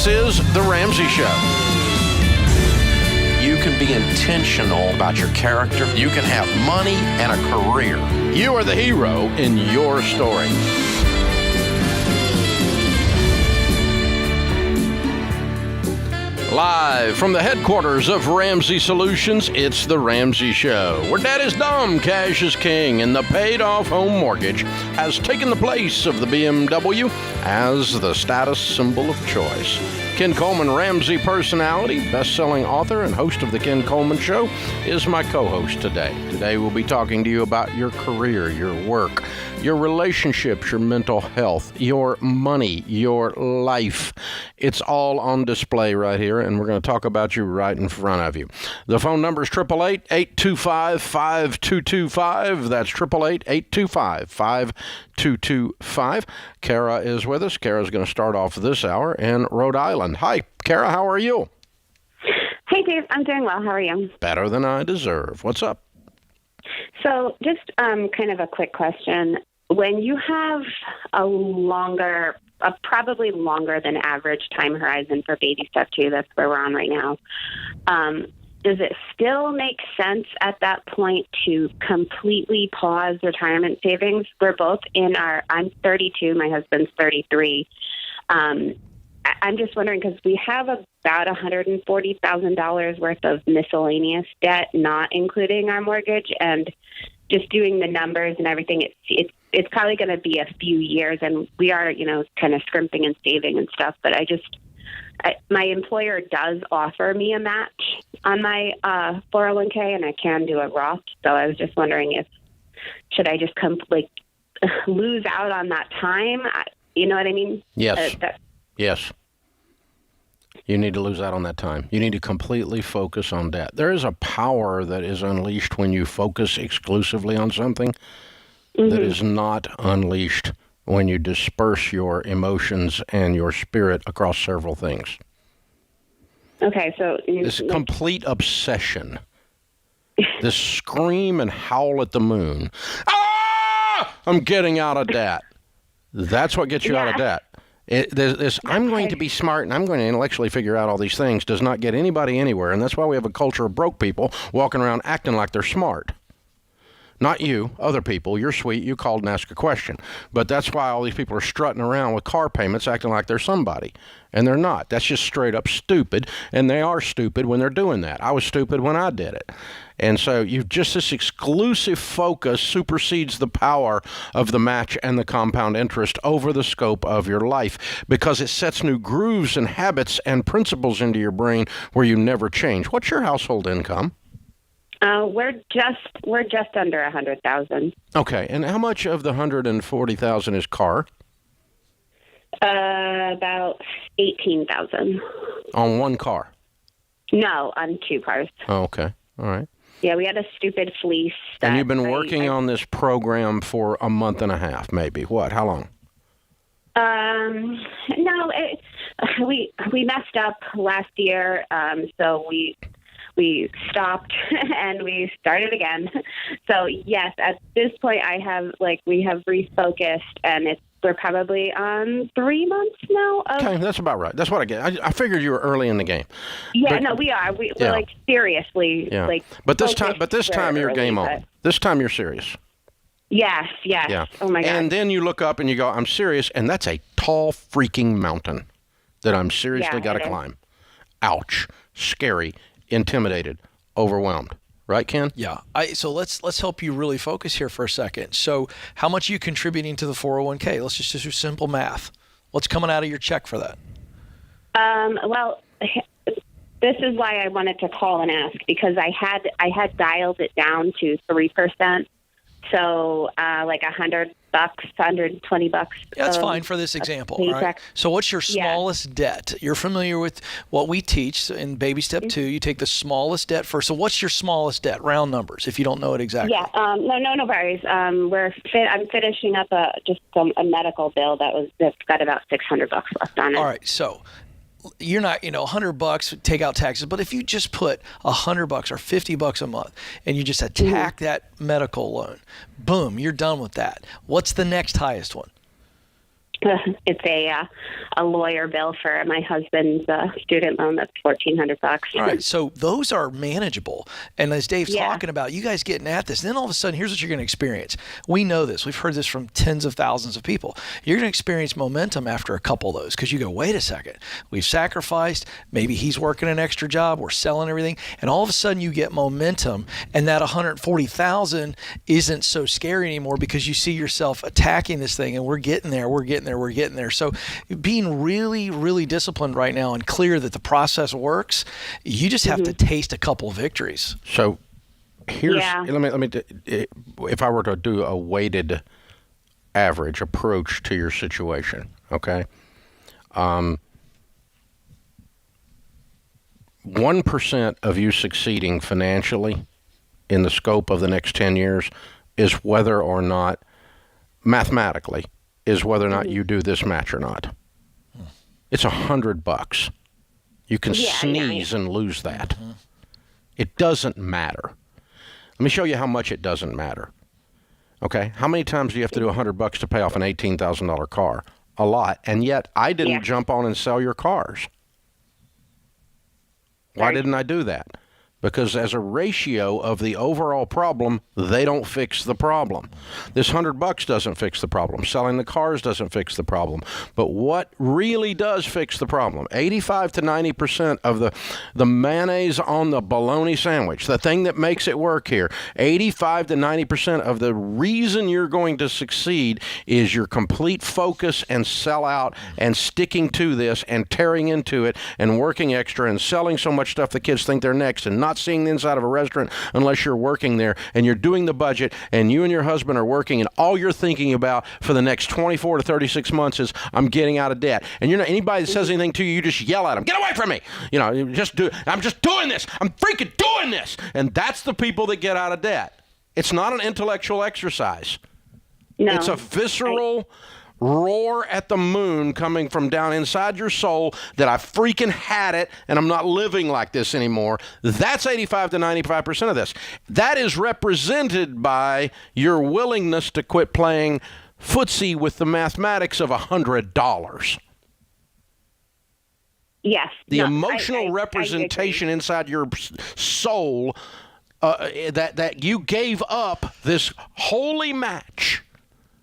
This is The Ramsey Show. You can be intentional about your character. You can have money and a career. You are the hero in your story. Live from the headquarters of Ramsey Solutions, it's The Ramsey Show, where debt is dumb, cash is king, and the paid-off home mortgage has taken the place of the BMW as the status symbol of choice. Ken Coleman, Ramsey personality, best-selling author, and host of The Ken Coleman Show, is my co-host today. Today we'll be talking to you about your career, your work, your relationships, your mental health, your money, your life. It's all on display right here, and we're going to talk about you right in front of you. The phone number is 888-825-5225. That's 888-825-5225. Kara is with us. Kara's going to start off this hour in Rhode Island. Hi, Kara, how are you? Hey, Dave. I'm doing well. How are you? Better than I deserve. What's up? So just kind of a quick question. When you have a probably longer than average time horizon for baby step 2, that's where we're on right now, does it still make sense at that point to completely pause retirement savings? We're both I'm 32, my husband's 33. I'm just wondering because we have about $140,000 worth of miscellaneous debt, not including our mortgage, and just doing the numbers and everything, it's probably going to be a few years, and we are, kind of scrimping and saving and stuff. But my employer does offer me a match on my 401k, and I can do a Roth. So I was just wondering should I just lose out on that time? You know what I mean? Yes. Yes. You need to lose out on that time. You need to completely focus on debt. There is a power that is unleashed when you focus exclusively on something that is not unleashed when you disperse your emotions and your spirit across several things. Okay, so... This complete obsession, this scream and howl at the moon, I'm getting out of debt. That's what gets you out of debt. I'm going to be smart and I'm going to intellectually figure out all these things does not get anybody anywhere. And that's why we have a culture of broke people walking around acting like they're smart. Not you, other people. You're sweet. You called and asked a question. But that's why all these people are strutting around with car payments acting like they're somebody. And they're not. That's just straight up stupid. And they are stupid when they're doing that. I was stupid when I did it. And so this exclusive focus supersedes the power of the match and the compound interest over the scope of your life because it sets new grooves and habits and principles into your brain where you never change. What's your household income? We're just under 100,000. Okay, and how much of the 140,000 is car? About 18,000. On one car? No, on 2 cars. Oh, okay, all right. Yeah, we had a stupid fleece. And you've been working on this program for a month and a half, maybe. What? How long? No, we messed up last year, so we stopped and we started again. So yes, at this point we have refocused and we're probably on 3 months now. Okay, that's about right. That's what I get. I figured you were early in the game. Yeah, no, we are. We're seriously But this time you're game on. This time you're serious. Yes. Yeah. Oh my God. And then you look up and you go, I'm serious, and that's a tall freaking mountain that I'm seriously got to climb. Ouch. Scary. Intimidated, overwhelmed. Right, Ken? Yeah. So let's help you really focus here for a second. So how much are you contributing to the 401k? Let's just do simple math. What's coming out of your check for that? Well, this is why I wanted to call and ask because I had dialed it down to 3%. So like $100, $120. Yeah, that's fine for this example. Right? So what's your smallest debt? You're familiar with what we teach in baby step 2. You take the smallest debt first. So what's your smallest debt? Round numbers, if you don't know it exactly. Yeah, no worries. I'm finishing up a medical bill that's got about $600 left on it. All right, so you're not, $100, take out taxes. But if you just put $100 or $50 a month and you just attack that medical loan, boom, you're done with that. What's the next highest one? It's a lawyer bill for my husband's student loan that's $1,400. All right, so those are manageable. And as Dave's talking about, you guys getting at this, and then all of a sudden, here's what you're going to experience. We know this. We've heard this from tens of thousands of people. You're going to experience momentum after a couple of those because you go, wait a second, we've sacrificed. Maybe he's working an extra job. We're selling everything, and all of a sudden, you get momentum, and that $140,000 isn't so scary anymore because you see yourself attacking this thing, and we're getting there. So being really, really disciplined right now and clear that the process works, you just have to taste a couple of victories. So here's, let me, if I were to do a weighted average approach to your situation, okay? 1% of you succeeding financially in the scope of the next 10 years is whether or not, mathematically, is whether or not you do this match or not. It's $100. You can sneeze and lose that. It doesn't matter. Let me show you how much it doesn't matter. Okay? How many times do you have to do $100 to pay off an $18,000 car? A lot. And yet, I didn't jump on and sell your cars. Why didn't I do that? Because as a ratio of the overall problem, they don't fix the problem. This $100 doesn't fix the problem. Selling the cars doesn't fix the problem. But what really does fix the problem, 85 to 90% of the mayonnaise on the bologna sandwich, the thing that makes it work here, 85 to 90% of the reason you're going to succeed is your complete focus and sell out and sticking to this and tearing into it and working extra and selling so much stuff the kids think they're next and not seeing the inside of a restaurant unless you're working there, and you're doing the budget, and you and your husband are working, and all you're thinking about for the next 24 to 36 months is, I'm getting out of debt. And you're not, anybody that says anything to you, you just yell at them, get away from me. You know, I'm just doing this. I'm freaking doing this. And that's the people that get out of debt. It's not an intellectual exercise. No. It's a visceral roar at the moon coming from down inside your soul that I freaking had it and I'm not living like this anymore. That's 85 to 95% of this. That is represented by your willingness to quit playing footsie with the mathematics of $100. Yes. The emotional representation inside your soul that you gave up this holy match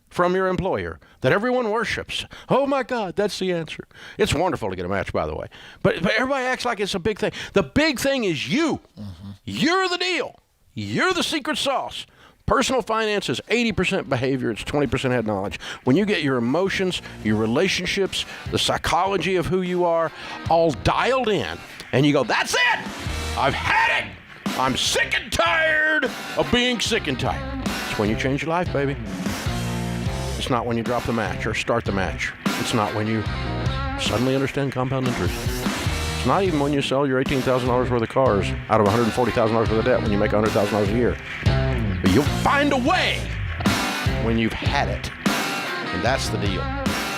from your employer that everyone worships. Oh my God, that's the answer. It's wonderful to get a match, by the way. But everybody acts like it's a big thing. The big thing is you. You're the deal. You're the secret sauce. Personal finance is 80% behavior, it's 20% head knowledge. When you get your emotions, your relationships, the psychology of who you are all dialed in, and you go, that's it! I've had it! I'm sick and tired of being sick and tired. It's when you change your life, baby. It's not when you drop the match or start the match. It's not when you suddenly understand compound interest. It's not even when you sell your $18,000 worth of cars out of $140,000 worth of debt when you make $100,000 a year. But you'll find a way when you've had it. And that's the deal.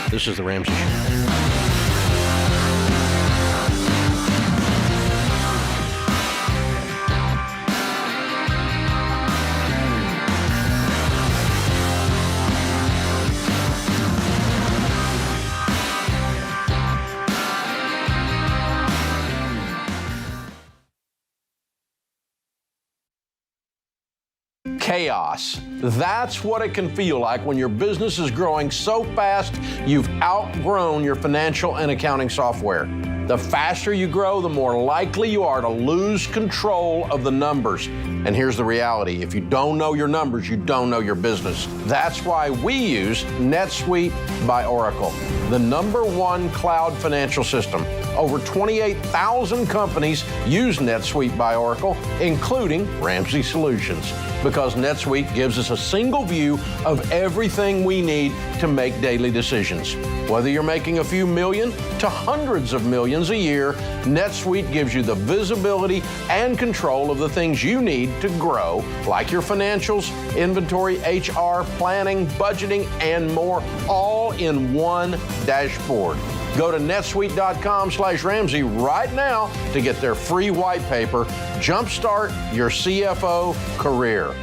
This is the Ramsey Show. Chaos. That's what it can feel like when your business is growing so fast you've outgrown your financial and accounting software. The faster you grow, the more likely you are to lose control of the numbers. And here's the reality. If you don't know your numbers, you don't know your business. That's why we use NetSuite by Oracle, the #1 cloud financial system. Over 28,000 companies use NetSuite by Oracle, including Ramsey Solutions, because NetSuite gives us a single view of everything we need to make daily decisions. Whether you're making a few million to hundreds of millions a year, NetSuite gives you the visibility and control of the things you need to grow, like your financials, inventory, HR, planning, budgeting, and more, all in one dashboard. Go to netsuite.com/Ramsey right now to get their free white paper. Jumpstart your CFO career.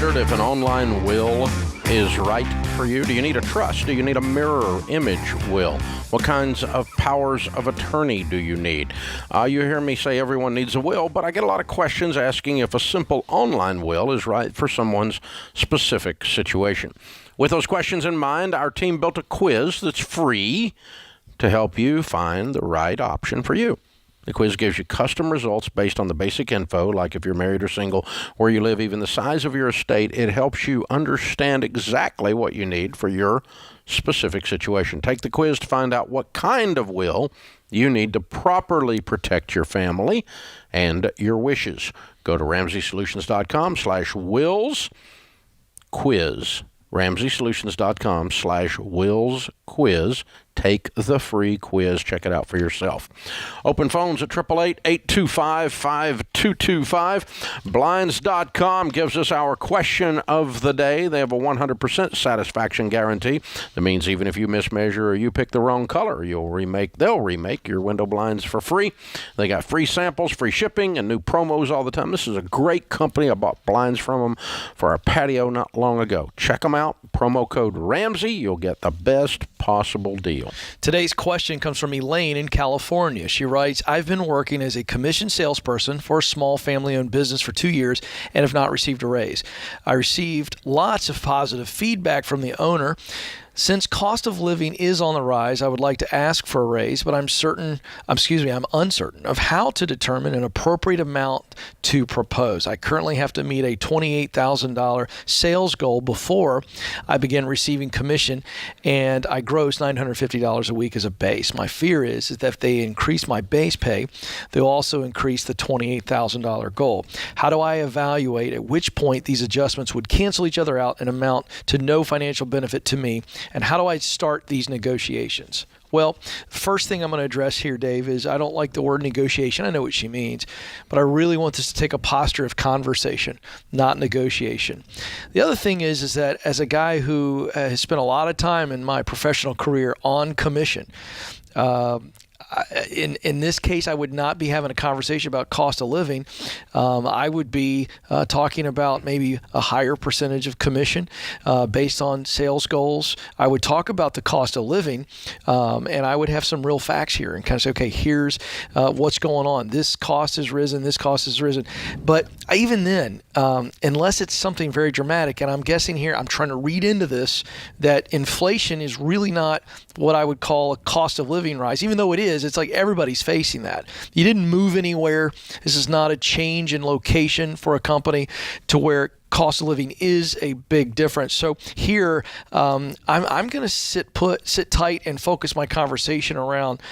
wondered if an online will is right for you? Do you need a trust? Do you need a mirror image will? What kinds of powers of attorney do you need? You hear me say everyone needs a will, but I get a lot of questions asking if a simple online will is right for someone's specific situation. With those questions in mind, our team built a quiz that's free to help you find the right option for you. The quiz gives you custom results based on the basic info, like if you're married or single, where you live, even the size of your estate. It helps you understand exactly what you need for your specific situation. Take the quiz to find out what kind of will you need to properly protect your family and your wishes. Go to RamseySolutions.com/wills quiz. RamseySolutions.com/wills quiz. Take the free quiz. Check it out for yourself. Open phones at 888-825-5225. Blinds.com gives us our question of the day. They have a 100% satisfaction guarantee. That means even if you mismeasure or you pick the wrong color, they'll remake your window blinds for free. They got free samples, free shipping, and new promos all the time. This is a great company. I bought blinds from them for our patio not long ago. Check them out. Promo code Ramsey. You'll get the best possible deal. Today's question comes from Elaine in California. She writes, I've been working as a commission salesperson for a small family-owned business for 2 years and have not received a raise. I received lots of positive feedback from the owner. Since cost of living is on the rise, I would like to ask for a raise, but I'm uncertain of how to determine an appropriate amount to propose. I currently have to meet a $28,000 sales goal before I begin receiving commission, and I gross $950 a week as a base. My fear is that if they increase my base pay, they'll also increase the $28,000 goal. How do I evaluate at which point these adjustments would cancel each other out and amount to no financial benefit to me? And how do I start these negotiations? Well, first thing I'm going to address here, Dave, is I don't like the word negotiation. I know what she means, but I really want this to take a posture of conversation, not negotiation. The other thing is that as a guy who has spent a lot of time in my professional career on commission, in this case, I would not be having a conversation about cost of living. I would be talking about maybe a higher percentage of commission based on sales goals. I would talk about the cost of living, and I would have some real facts here and kind of say, okay, here's what's going on. This cost has risen. This cost has risen. But even then, unless it's something very dramatic, and I'm guessing here, I'm trying to read into this, that inflation is really not what I would call a cost of living rise, even though it is. It's like everybody's facing that. You didn't move anywhere. This is not a change in location for a company to where cost of living is a big difference. So here, I'm going to sit tight and focus my conversation around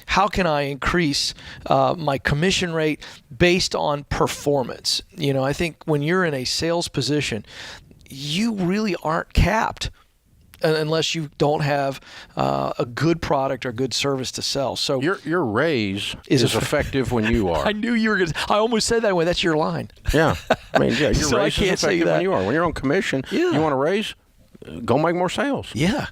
how can I increase my commission rate based on performance. You know, I think when you're in a sales position, you really aren't capped unless you don't have a good product or good service to sell. So your raise is effective when you are. I knew you were going to. I almost said that way. That's your line. Yeah. I mean, yeah, your So I raise can't is say effective that. when you are. When you're on commission, Yeah. you want to raise, go make more sales. Yeah.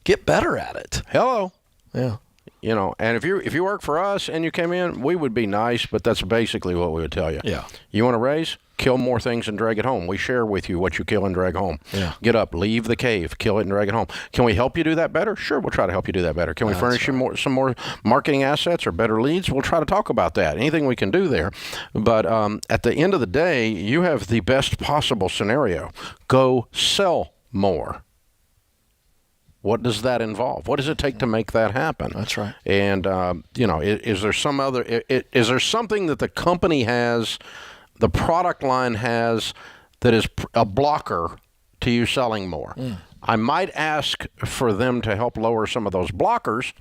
Get better at it. Hello. Yeah. You know, and if you work for us and you came in, we would be nice, but that's basically what we would tell you. Yeah. You want to raise? Kill more things and drag it home. We share with you what you kill and drag home. Yeah. Get up, leave the cave, kill it and drag it home. Can we help you do that better? Sure, we'll try to help you do that better. Can we furnish you some more marketing assets or better leads? We'll try to talk about that. Anything we can do there. But at the end of the day, you have the best possible scenario. Go sell more. What does that involve? What does it take to make that happen? That's right. And you know, is there some other? Is there something that the company has, the product line has, that is a blocker to you selling more? I might ask for them to help lower some of those blockers.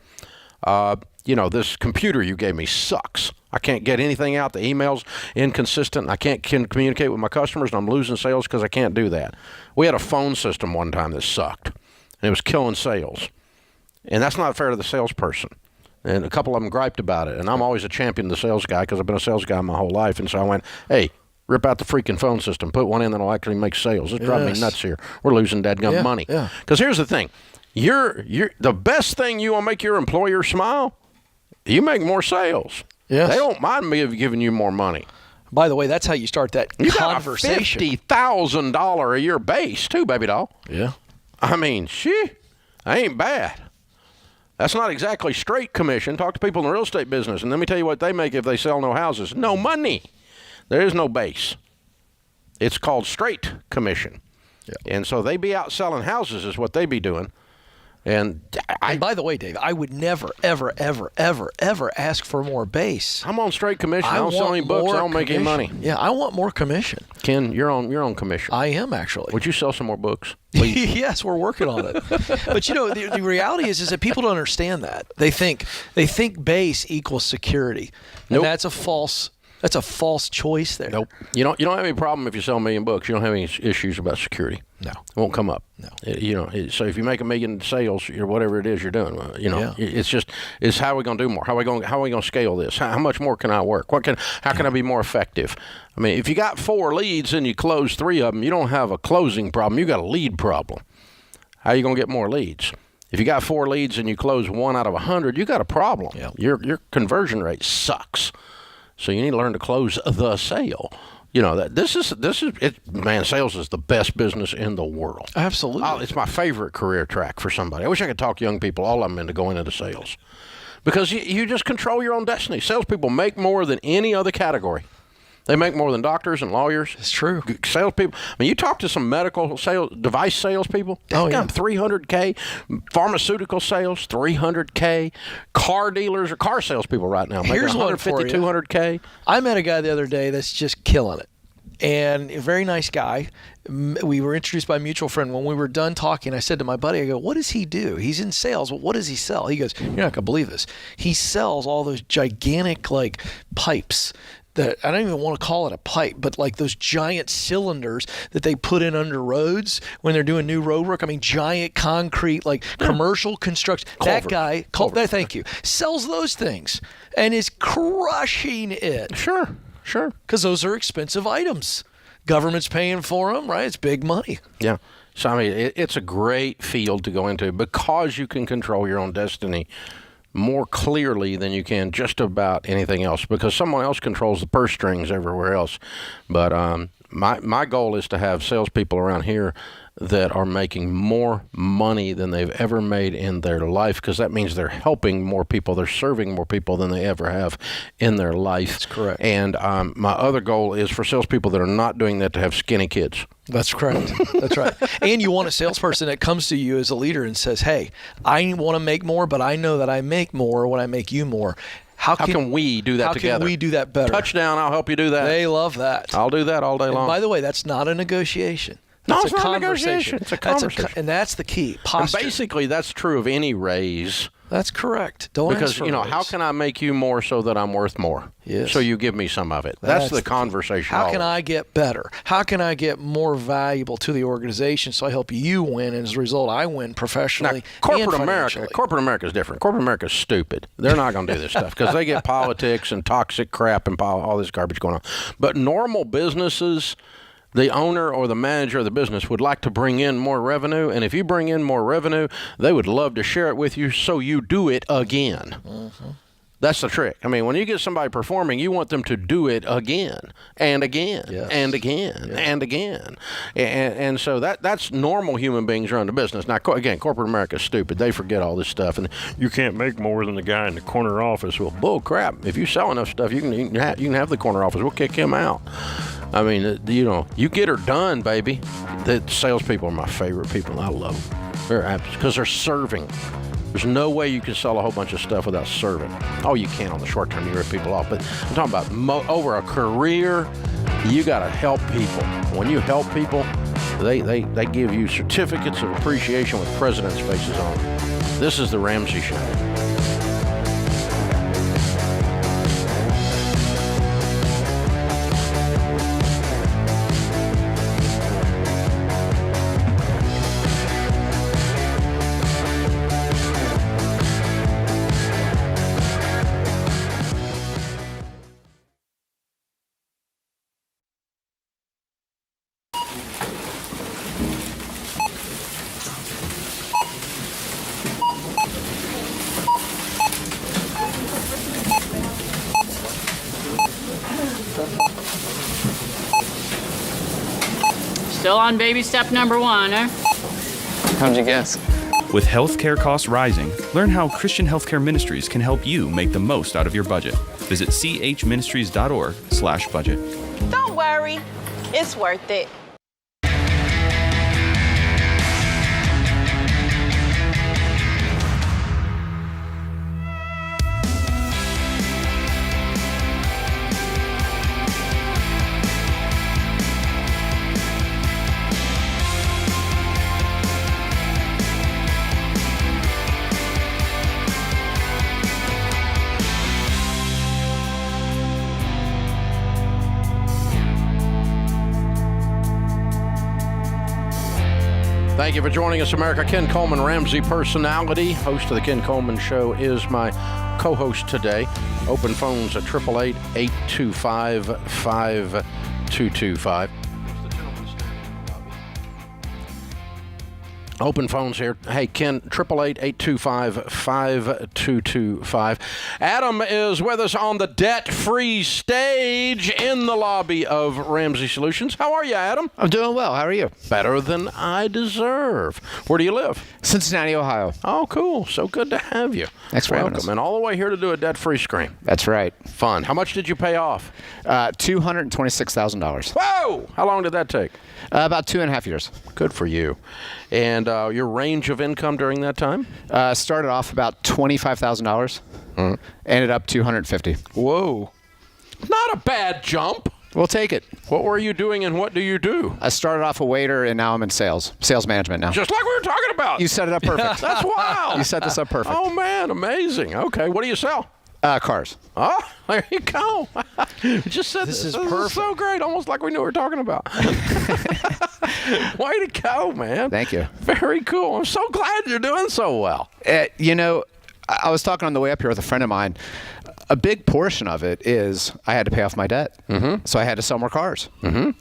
You know, this computer you gave me sucks. I can't get anything out. The email's inconsistent. I can't communicate with my customers, and I'm losing sales because I can't do that. We had a phone system one time that sucked, and it was killing sales. And that's not fair to the salesperson. And a couple of them griped about it. And I'm always a champion of the sales guy because I've been a sales guy my whole life. And so I went, hey, rip out the freaking phone system. Put one in that'll actually make sales. It's driving me nuts here. We're losing dadgum money. Because here's the thing. You're the best thing you want to make your employer smile, you make more sales. Yes. They don't mind me giving you more money. By the way, that's how you start that You conversation. got a $50,000 a year base too, baby doll. Yeah. I mean, that ain't bad. That's not exactly straight commission. Talk to people in the real estate business, and let me tell you what they make if they sell no houses. No money. There is no base. It's called straight commission. Yeah. And so they be out selling houses is what they be doing. And by the way, Dave, I would never, ever, ever, ever, ever ask for more base. I'm on straight commission. I don't sell any books. I don't make any money. Yeah, I want more commission. Ken, you're on commission. I am, actually. Would you sell some more books? Yes, we're working on it. But the reality is that people don't understand that. They think base equals security, and nope. That's a false choice there. Nope. You don't have any problem if you sell 1 million books. You don't have any issues about security. No, it won't come up. No. So if you make 1 million sales or whatever it is you're doing, it's how are we going to do more? How are we going to scale this? How much more can I work? How can I be more effective? I mean, if you got 4 leads and you close 3 of them, you don't have a closing problem. You got a lead problem. How are you going to get more leads? If you got 4 leads and you close 1 out of 100, you got a problem. Yeah. Your conversion rate sucks. So you need to learn to close the sale. This is it. Man, sales is the best business in the world. Absolutely. It's my favorite career track for somebody. I wish I could talk young people, all of them, into going into sales. Because you just control your own destiny. Salespeople make more than any other category. They make more than doctors and lawyers. It's true. Salespeople. I mean, you talk to some medical device salespeople. Oh, yeah. $300K. Pharmaceutical sales, $300K. Car dealers or car salespeople right now making $150, $200K. I met a guy the other day that's just killing it. And a very nice guy. We were introduced by a mutual friend. When we were done talking, I said to my buddy, I go, what does he do? He's in sales. Well, what does he sell? He goes, you're not going to believe this. He sells all those gigantic pipes. That I don't even want to call it a pipe, but like those giant cylinders that they put in under roads when they're doing new road work. I mean, giant concrete, commercial construction. Culvert. That guy, thank you, sells those things and is crushing it. Sure. Because those are expensive items. Government's paying for them, right? It's big money. Yeah. So, I mean, it's a great field to go into because you can control your own destiny more clearly than you can just about anything else, because someone else controls the purse strings everywhere else. But my goal is to have salespeople around here that are making more money than they've ever made in their life, because that means they're helping more people, they're serving more people than they ever have in their life. That's correct. And my other goal is for salespeople that are not doing that to have skinny kids. That's correct. That's right. And you want a salesperson that comes to you as a leader and says, hey, I want to make more, but I know that I make more when I make you more. How can we do that together? How can we do that better? Touchdown, I'll help you do that. They love that. I'll do that all day long. And by the way, that's not a negotiation. No, it's not a negotiation. It's a conversation. And that's the key. Posture. And basically, that's true of any raise. That's correct. Don't because how can I make you more so that I'm worth more? Yes. So you give me some of it. That's the conversation. How can I get better? How can I get more valuable to the organization so I help you win, and as a result, I win professionally and financially? Corporate America is different. Corporate America is stupid. They're not going to do this stuff because they get politics and toxic crap and all this garbage going on. But normal businesses, the owner or the manager of the business would like to bring in more revenue, and if you bring in more revenue, they would love to share it with you so you do it again. Mm-hmm. That's the trick. I mean, when you get somebody performing, you want them to do it again and again and again and again. And so that's normal human beings run the business. Now, again, corporate America is stupid. They forget all this stuff, and you can't make more than the guy in the corner office. Well, bull crap. If you sell enough stuff, you can have the corner office. We'll kick him out. I mean, you get her done, baby. The salespeople are my favorite people, and I love them. Because they're serving. There's no way you can sell a whole bunch of stuff without serving. Oh, you can on the short term. You rip people off. But I'm talking about over a career, you got to help people. When you help people, they give you certificates of appreciation with presidents' faces on them. This is the Ramsey Show. Still on baby step number 1, eh? How'd you guess? With healthcare costs rising, learn how Christian Healthcare Ministries can help you make the most out of your budget. Visit chministries.org/budget. Don't worry, it's worth it. Thank you for joining us, America. Ken Coleman, Ramsey personality, host of the Ken Coleman Show, is my co-host today. Open phones at 888-825-5225. Open phones here. Hey, Ken, 888-825-5225. Adam is with us on the debt-free stage in the lobby of Ramsey Solutions. How are you, Adam? I'm doing well. How are you? Better than I deserve. Where do you live? Cincinnati, Ohio. Oh, cool. So good to have you. Thanks for having us. And all the way here to do a debt-free screen. That's right. Fun. How much did you pay off? $226,000. Whoa! How long did that take? About 2.5 years. Good for you. And your range of income during that time? Started off about $25,000. Ended up $250,000. Whoa. Not a bad jump. We'll take it. What were you doing and what do you do? I started off a waiter and now I'm in sales management now. Just like we were talking about. You set it up perfect. That's wild. You set this up perfect. Oh, man. Amazing. Okay. What do you sell? Cars. Oh, there you go. Just said this is perfect. Is so great. Almost like we knew what we were talking about. Way to go, man. Thank you. Very cool. I'm so glad you're doing so well. You know, I was talking on the way up here with a friend of mine. A big portion of it is I had to pay off my debt. So I had to sell more cars.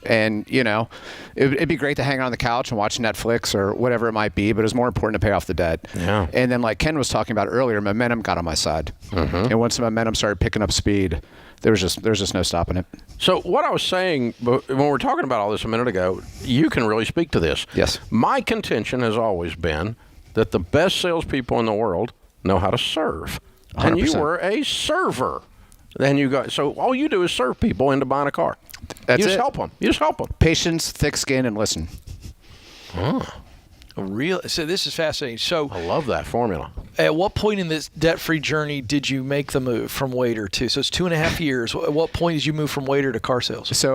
And, you know, it'd be great to hang on the couch and watch Netflix or whatever it might be, but it was more important to pay off the debt. Yeah. And then like Ken was talking about earlier, momentum got on my side. And once the momentum started picking up speed, there's just no stopping it. So what I was saying when we were talking about all this a minute ago, you can really speak to this. Yes. My contention has always been that the best salespeople in the world know how to serve. 100%. And you were a server. Then you got so all you do is serve people into buying a car. That's you just it. help them. You just help them. Patience, thick skin, and listen. So this is fascinating. So I love that formula. At what point in this debt-free journey did you make the move from waiter to? So it's 2.5 years. At what point did you move from waiter to car sales? So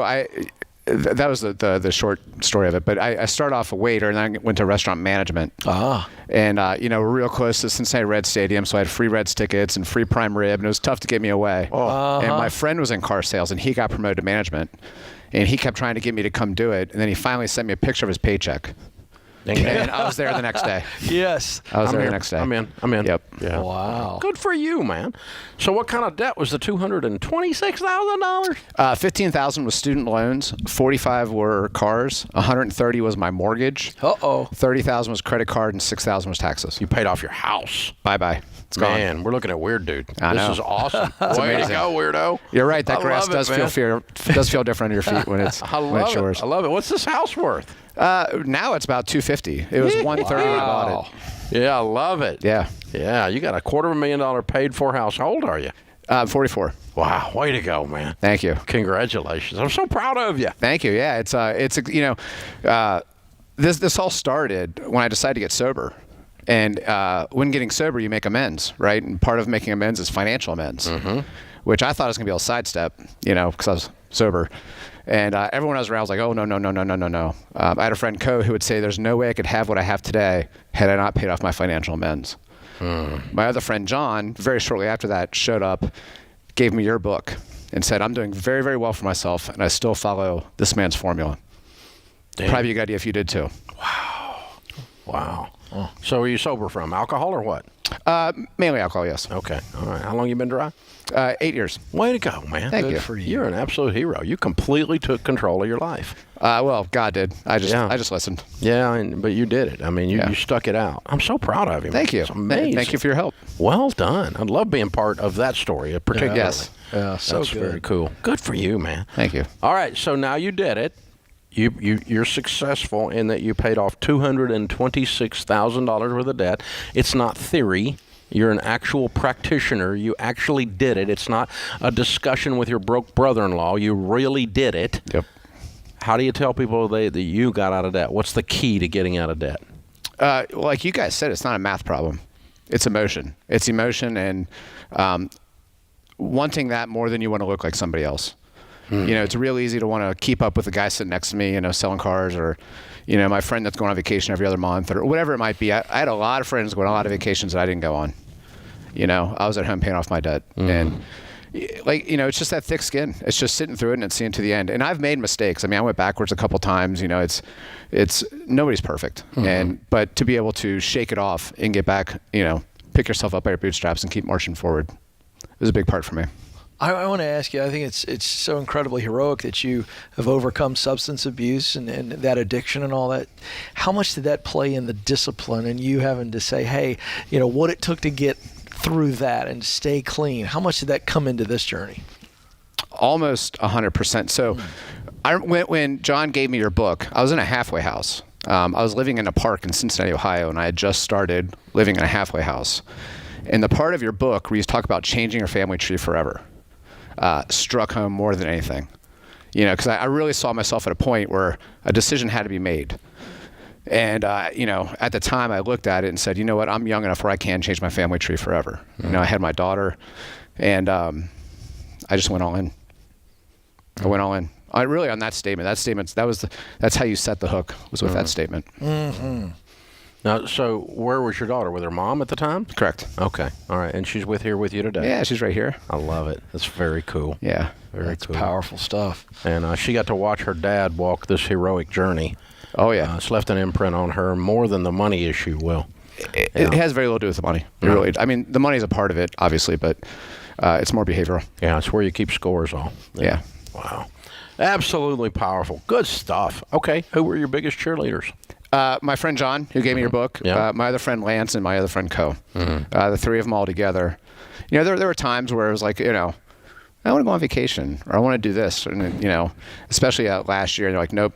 that was the short story of it. But I started off a waiter, and then I went to restaurant management. And, you know, we're real close to Cincinnati Reds Stadium, so I had free Reds tickets and free prime rib, and it was tough to get me away. And my friend was in car sales, and he got promoted to management. And he kept trying to get me to come do it. And then he finally sent me a picture of his paycheck. And I was there the next day. Yes. I was there the next day. I'm in. Yep. Yeah. Wow. Good for you, man. So what kind of debt was the $226,000? $15,000 was student loans. 45 were cars. 130 was my mortgage. 30,000 was credit card, and 6,000 was taxes. You paid off your house. Bye-bye. It's gone. Man, we're looking at weird dude. I know. This is awesome. Way amazing. to go, weirdo. You're right. That I grass love does it, feel different under your feet when it's yours. I love it. What's this house worth? Now it's about $250,000. It was $130,000 when I bought it. Yeah, I love it. Yeah. Yeah, you got a $250,000 paid for house. How old are you? 44. Wow, way to go, man. Thank you. Congratulations. I'm so proud of you. Thank you. Yeah, it's you know, this all started when I decided to get sober. And when getting sober, you make amends, right? And part of making amends is financial amends, which I thought I was going to be able to sidestep, you know, because I was sober. And everyone I was around was like, oh, no. I had a friend, Co, who would say there's no way I could have what I have today had I not paid off my financial amends. My other friend, John, very shortly after that, showed up, gave me your book, and said, I'm doing very, very well for myself, and I still follow this man's formula. Damn. Probably a good idea if you did too. Wow. Oh. So are you sober from alcohol or what? Mainly alcohol, yes. Okay. All right. How long you been dry? 8 years. Way to go, man. Thank you. For you. You're an absolute hero. You completely took control of your life. Well, God did. I just listened. Yeah, but you did it. I mean, you stuck it out. I'm so proud of you. Thank you. It's amazing. Thank you for your help. Well done. I love being part of that story, particularly. Yes. Yeah, so That's good. very cool. Good for you, man. Thank you. All right, so now you did it. You're successful in that you paid off $226,000 worth of debt. It's not theory. You're an actual practitioner. You actually did it. It's not a discussion with your broke brother-in-law. You really did it. Yep. How do you tell people that you got out of debt? What's the key to getting out of debt? Like you guys said, it's not a math problem. It's emotion. It's emotion and wanting that more than you want to look like somebody else. It's real easy to want to keep up with the guy sitting next to me, selling cars, or, my friend that's going on vacation every other month, or whatever it might be. I had a lot of friends going on a lot of vacations that I didn't go on. I was at home paying off my debt. And, it's just that thick skin. It's just sitting through it and it's seeing to the end. And I've made mistakes. I went backwards a couple times. It's nobody's perfect. But to be able to shake it off and get back, pick yourself up by your bootstraps and keep marching forward was a big part for me. I want to ask you, I think it's so incredibly heroic that you have overcome substance abuse and that addiction and all that. How much did that play in the discipline and you having to say, hey, what it took to get through that and stay clean? How much did that come into this journey? Almost 100%. So when John gave me your book, I was in a halfway house. I was living in a park in Cincinnati, Ohio, and I had just started living in a halfway house. And the part of your book where you talk about changing your family tree forever struck home more than anything. Because I really saw myself at a point where a decision had to be made. And, at the time I looked at it and said, you know what, I'm young enough where I can change my family tree forever. I had my daughter, and I just went all in. I went all in. Really on that statement. That's how you set the hook, was with that statement. Mm-hmm. Now, so where was your daughter? With her mom at the time? Correct. Okay. All right. And she's here with you today? Yeah, she's right here. I love it. That's very cool. Yeah. That's powerful stuff. And she got to watch her dad walk this heroic journey. Oh, yeah. It's left an imprint on her more than the money issue will. It has very little to do with the money. Really. The money is a part of it, obviously, but it's more behavioral. Yeah, it's where you keep scores all. Yeah. Wow. Absolutely powerful. Good stuff. Okay. Who were your biggest cheerleaders? My friend John, who gave me your book, my other friend Lance, and my other friend Co. The three of them all together. There were times where it was like, I want to go on vacation, or I want to do this, and especially last year, they're like, nope,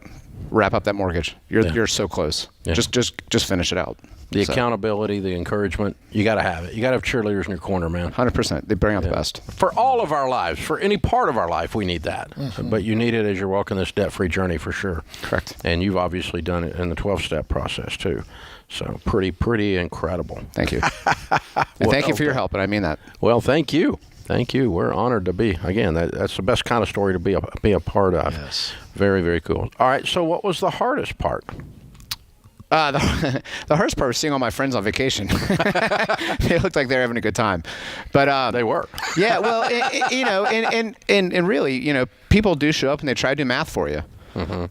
wrap up that mortgage. You're so close. Yeah. Just finish it out. The accountability, the encouragement, you got to have it. You got to have cheerleaders in your corner, man. 100%. They bring out the best. For all of our lives, for any part of our life, we need that. Mm-hmm. But you need it as you're walking this debt-free journey for sure. Correct. And you've obviously done it in the 12-step process too. So pretty incredible. Thank you. And thank you for your help, and I mean that. Well, thank you. Thank you. We're honored to be. Again, that's the best kind of story to be a part of. Yes. Very, very cool. All right. So what was the hardest part? The hardest part was seeing all my friends on vacation. They looked like they were having a good time, but they were. Yeah, well, and really, people do show up and they try to do math for you. Mm-hmm.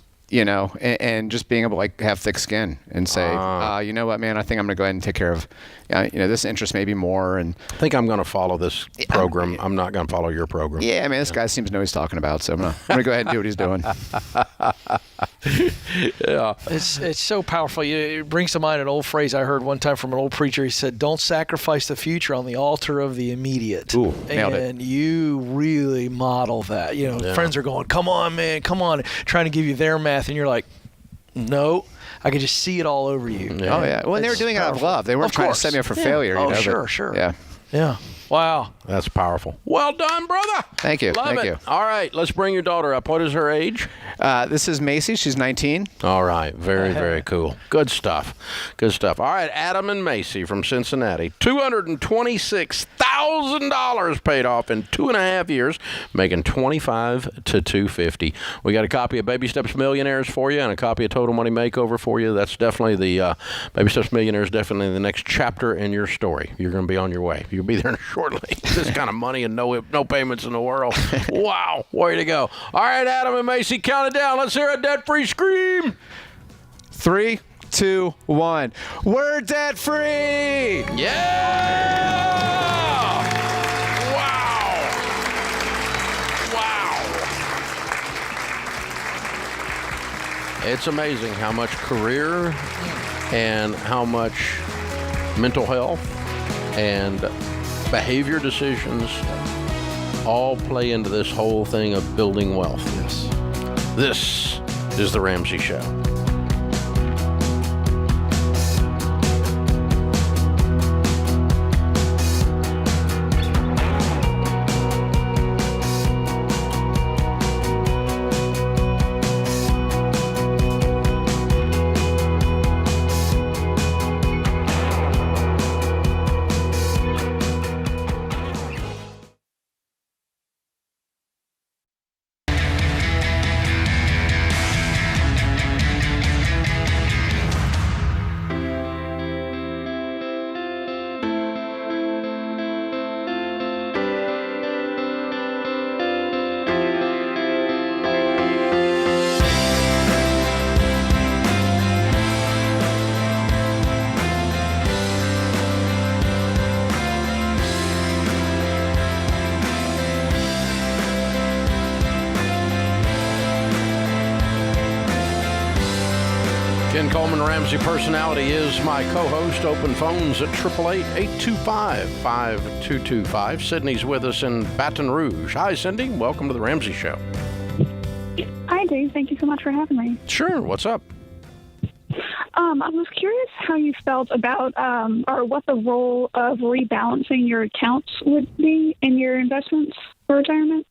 And just being able to have thick skin and say, you know what, man, I think I'm going to go ahead and take care of, this interest maybe more. And I think I'm going to follow this program. I'm not going to follow your program. Yeah, this guy seems to know what he's talking about, so I'm going to go ahead and do what he's doing. Yeah. It's so powerful. It brings to mind an old phrase I heard one time from an old preacher. He said, don't sacrifice the future on the altar of the immediate. Ooh, nailed it. And you really model that. Friends are going, come on, man, come on, trying to give you their math. And you're like, no, I could just see it all over you. Yeah. Oh, yeah. Well, they were doing it out of love. They weren't trying to set me up for failure. Oh, sure. Yeah. Yeah. Wow. That's powerful. Well done, brother. Thank you. Love it. All right. Let's bring your daughter up. What is her age? This is Macy. She's 19. All right. Very, very cool. Good stuff. Good stuff. All right. Adam and Macy from Cincinnati. $226,000 paid off in 2.5 years, making $25,000 to $250,000. We got a copy of Baby Steps Millionaires for you and a copy of Total Money Makeover for you. That's definitely the Baby Steps Millionaires, definitely the next chapter in your story. You're going to be on your way. You'll be there shortly. This kind of money and no payments in the world. Wow. Way to go. All right, Adam and Macy, count it down. Let's hear a debt-free scream. 3, 2, 1. We're debt-free. Yeah! Wow. It's amazing how much career and how much mental health and behavior decisions all play into this whole thing of building wealth. Yes. This is The Ramsey Show. Ken Coleman, Ramsey Personality, is my co-host. Open phones at 888-825-5225. Sydney's with us in Baton Rouge. Hi, Cindy. Welcome to The Ramsey Show. Hi, Dave. Thank you so much for having me. Sure. What's up? I was curious how you felt about or what the role of rebalancing your accounts would be in your investments for retirement.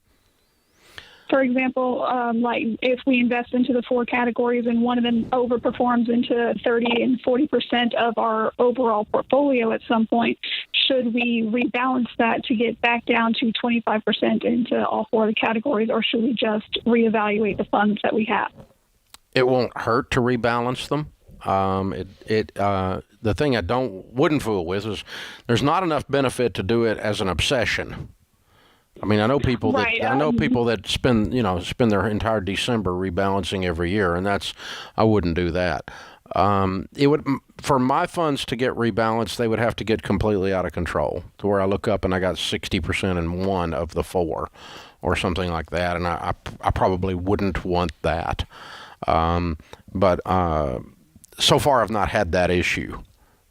For example, like if we invest into the 4 categories and one of them overperforms into 30 and 40% of our overall portfolio at some point, should we rebalance that to get back down to 25% into all 4 of the categories, or should we just reevaluate the funds that we have? It won't hurt to rebalance them. The thing I wouldn't fool with is there's not enough benefit to do it as an obsession. I mean, I know people that spend their entire December rebalancing every year, and I wouldn't do that. It would, for my funds to get rebalanced, they would have to get completely out of control to where I look up and I got 60% in one of the 4 or something like that, and I probably wouldn't want that. But so far I've not had that issue.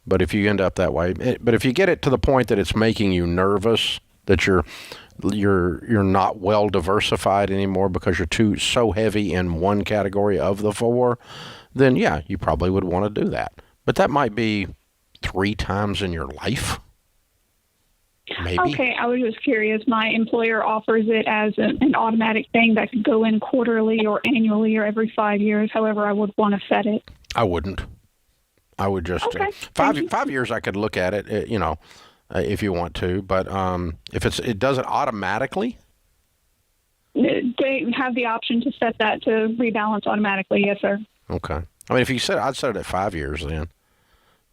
But if you end up that way, but if you get it to the point that it's making you nervous, that you're not well diversified anymore because you're so heavy in one category of the 4, then yeah, you probably would want to do that. But that might be 3 times in your life. Maybe. Okay, I was just curious. My employer offers it as an automatic thing that could go in quarterly or annually or every 5 years. However, I would want to set it. I wouldn't. I would just 5 years. I could look at it. If you want to, but if it does it automatically. They have the option to set that to rebalance automatically. Yes, sir. Okay. I mean, if you said I'd set it at 5 years then.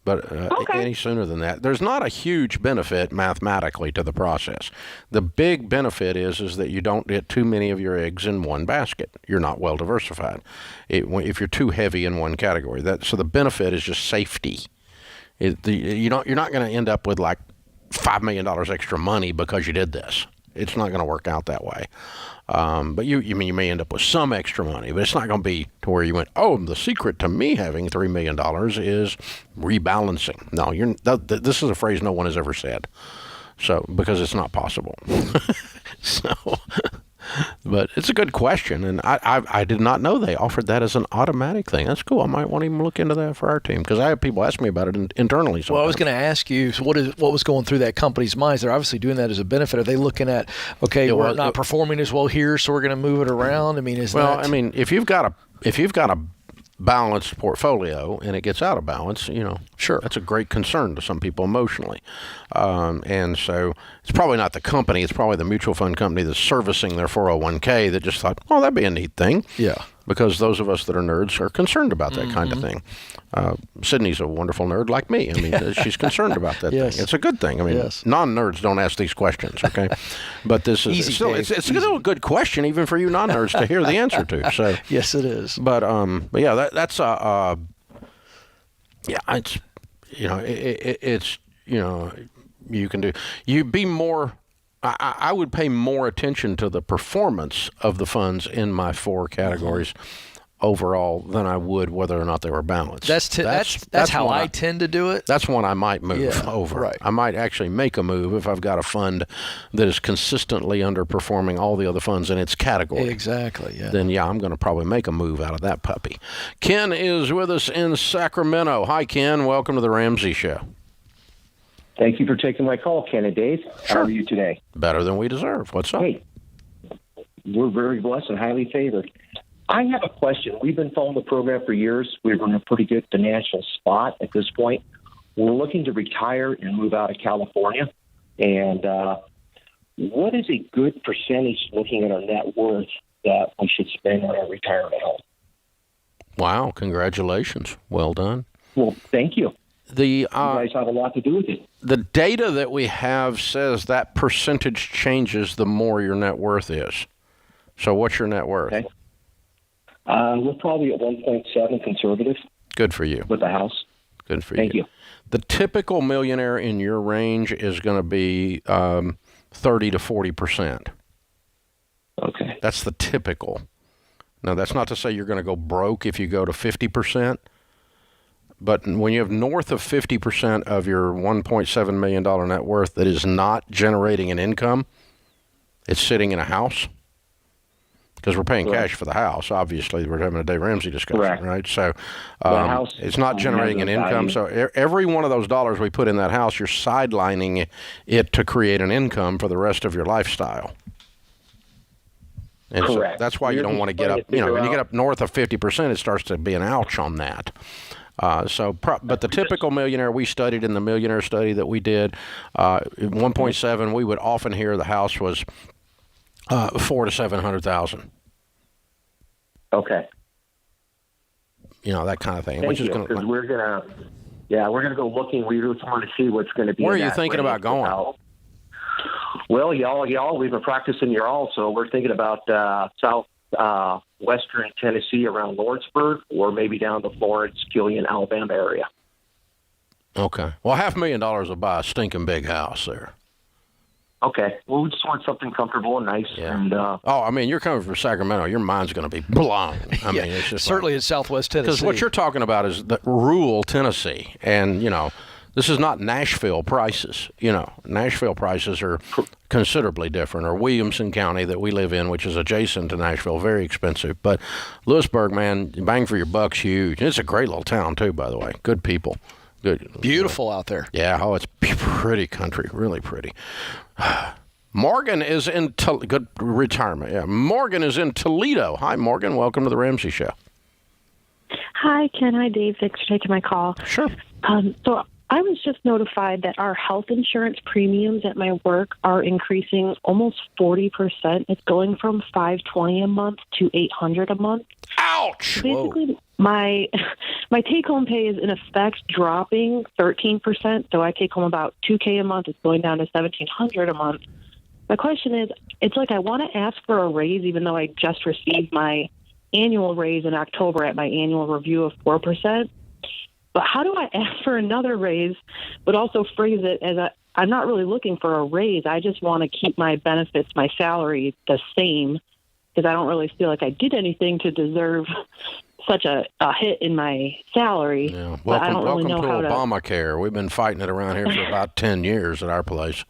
But any sooner than that, there's not a huge benefit mathematically to the process. The big benefit is that you don't get too many of your eggs in one basket. You're not well diversified if you're too heavy in one category. So the benefit is just safety. You're not going to end up with like $5 million extra money because you did this. It's not going to work out that way. But you may end up with some extra money, but it's not going to be to where you went, oh, the secret to me having $3 million is rebalancing. No, this is a phrase no one has ever said. So, because it's not possible. But it's a good question, and I did not know they offered that as an automatic thing. That's cool. I might want to even look into that for our team, because I have people ask me about it internally sometimes. Well, I was going to ask you, so what was going through that company's minds? They're obviously doing that as a benefit. Are they looking at, we're not performing as well here, so we're going to move it around? I mean, if you've got a balanced portfolio and it gets out of balance, sure, that's a great concern to some people emotionally. And so it's probably not the company, it's probably the mutual fund company that's servicing their 401k that just thought, oh, that'd be a neat thing. Yeah. Because those of us that are nerds are concerned about that kind of thing. Sydney's a wonderful nerd like me. I mean, she's concerned about that thing. It's a good thing. I mean, non-nerds don't ask these questions, okay? But this is it's still a good question even for you non-nerds to hear the answer to. So yes, it is. But yeah, that's it's it's you can do. You'd be more. I would pay more attention to the performance of the funds in my 4 categories overall than I would whether or not they were balanced. That's how I tend to do it. That's one I might move over. Right. I might actually make a move if I've got a fund that is consistently underperforming all the other funds in its category. Exactly, yeah. Then, I'm going to probably make a move out of that puppy. Ken is with us in Sacramento. Hi, Ken. Welcome to the Ramsey Show. Thank you for taking my call, Ken and Dave. Sure. How are you today? Better than we deserve. What's up? Hey, we're very blessed and highly favored. I have a question. We've been following the program for years. We're in a pretty good financial spot at this point. We're looking to retire and move out of California. And what is a good percentage, looking at our net worth, that we should spend on our retirement home? Wow, congratulations. Well done. Well, thank you. You guys have a lot to do with it. The data that we have says that percentage changes the more your net worth is. So what's your net worth? Okay. We're probably at 1.7 conservative. Good for you. With the house. Good for Thank you. The typical millionaire in your range is going to be 30 to 40%. Okay. That's the typical. Now, that's not to say you're going to go broke if you go to 50%. But when you have north of 50% of your $1.7 million net worth that is not generating an income, it's sitting in a house. Because we're paying cash for the house, obviously. We're having a Dave Ramsey discussion, right? So it's not generating an income. So every one of those dollars we put in that house, you're sidelining it to create an income for the rest of your lifestyle. And correct. So that's why you don't want to get up. When you get up north of 50%, it starts to be an ouch on that. But the typical millionaire we studied in the millionaire study that we did, 1.7, we would often hear the house was $400,000 to $700,000. Okay. That kind of thing. Thank you, because we're gonna go looking. We just want to see what's going to be. Where are you thinking about going? Well, y'all, we've been practicing y'all, so we're thinking about western Tennessee around Lawrenceburg, or maybe down to Florence, Killian, Alabama area. Okay. Well, $500,000 will buy a stinking big house there. Okay. Well, we just want something comfortable and nice. Yeah. And, you're coming from Sacramento. Your mind's going to be blown. I mean, it's just certainly in Southwest Tennessee. Because what you're talking about is the rural Tennessee, and this is not Nashville prices. Nashville prices are considerably different. Or Williamson County that we live in, which is adjacent to Nashville, very expensive. But Lewisburg, man, bang for your buck's huge. It's a great little town too, by the way. Good people. Good. Beautiful out there. Yeah. Oh, it's pretty country. Really pretty. Morgan is in good retirement. Yeah, Morgan is in Toledo. Hi, Morgan. Welcome to the Ramsey Show. Hi, Ken. Hi, Dave. Thanks for taking my call. Sure. So I was just notified that our health insurance premiums at my work are increasing almost 40%. It's going from $520 a month to $800 a month. Ouch! Basically, my take-home pay is in effect dropping 13%. So I take home about $2,000 a month. It's going down to $1,700 a month. My question is, it's like I want to ask for a raise, even though I just received my annual raise in October at my annual review of 4%. But how do I ask for another raise, but also phrase it as I'm not really looking for a raise. I just want to keep my benefits, my salary the same, because I don't really feel like I did anything to deserve such a hit in my salary. Yeah. But I don't really know welcome how to Obamacare. We've been fighting it around here for about 10 years at our place.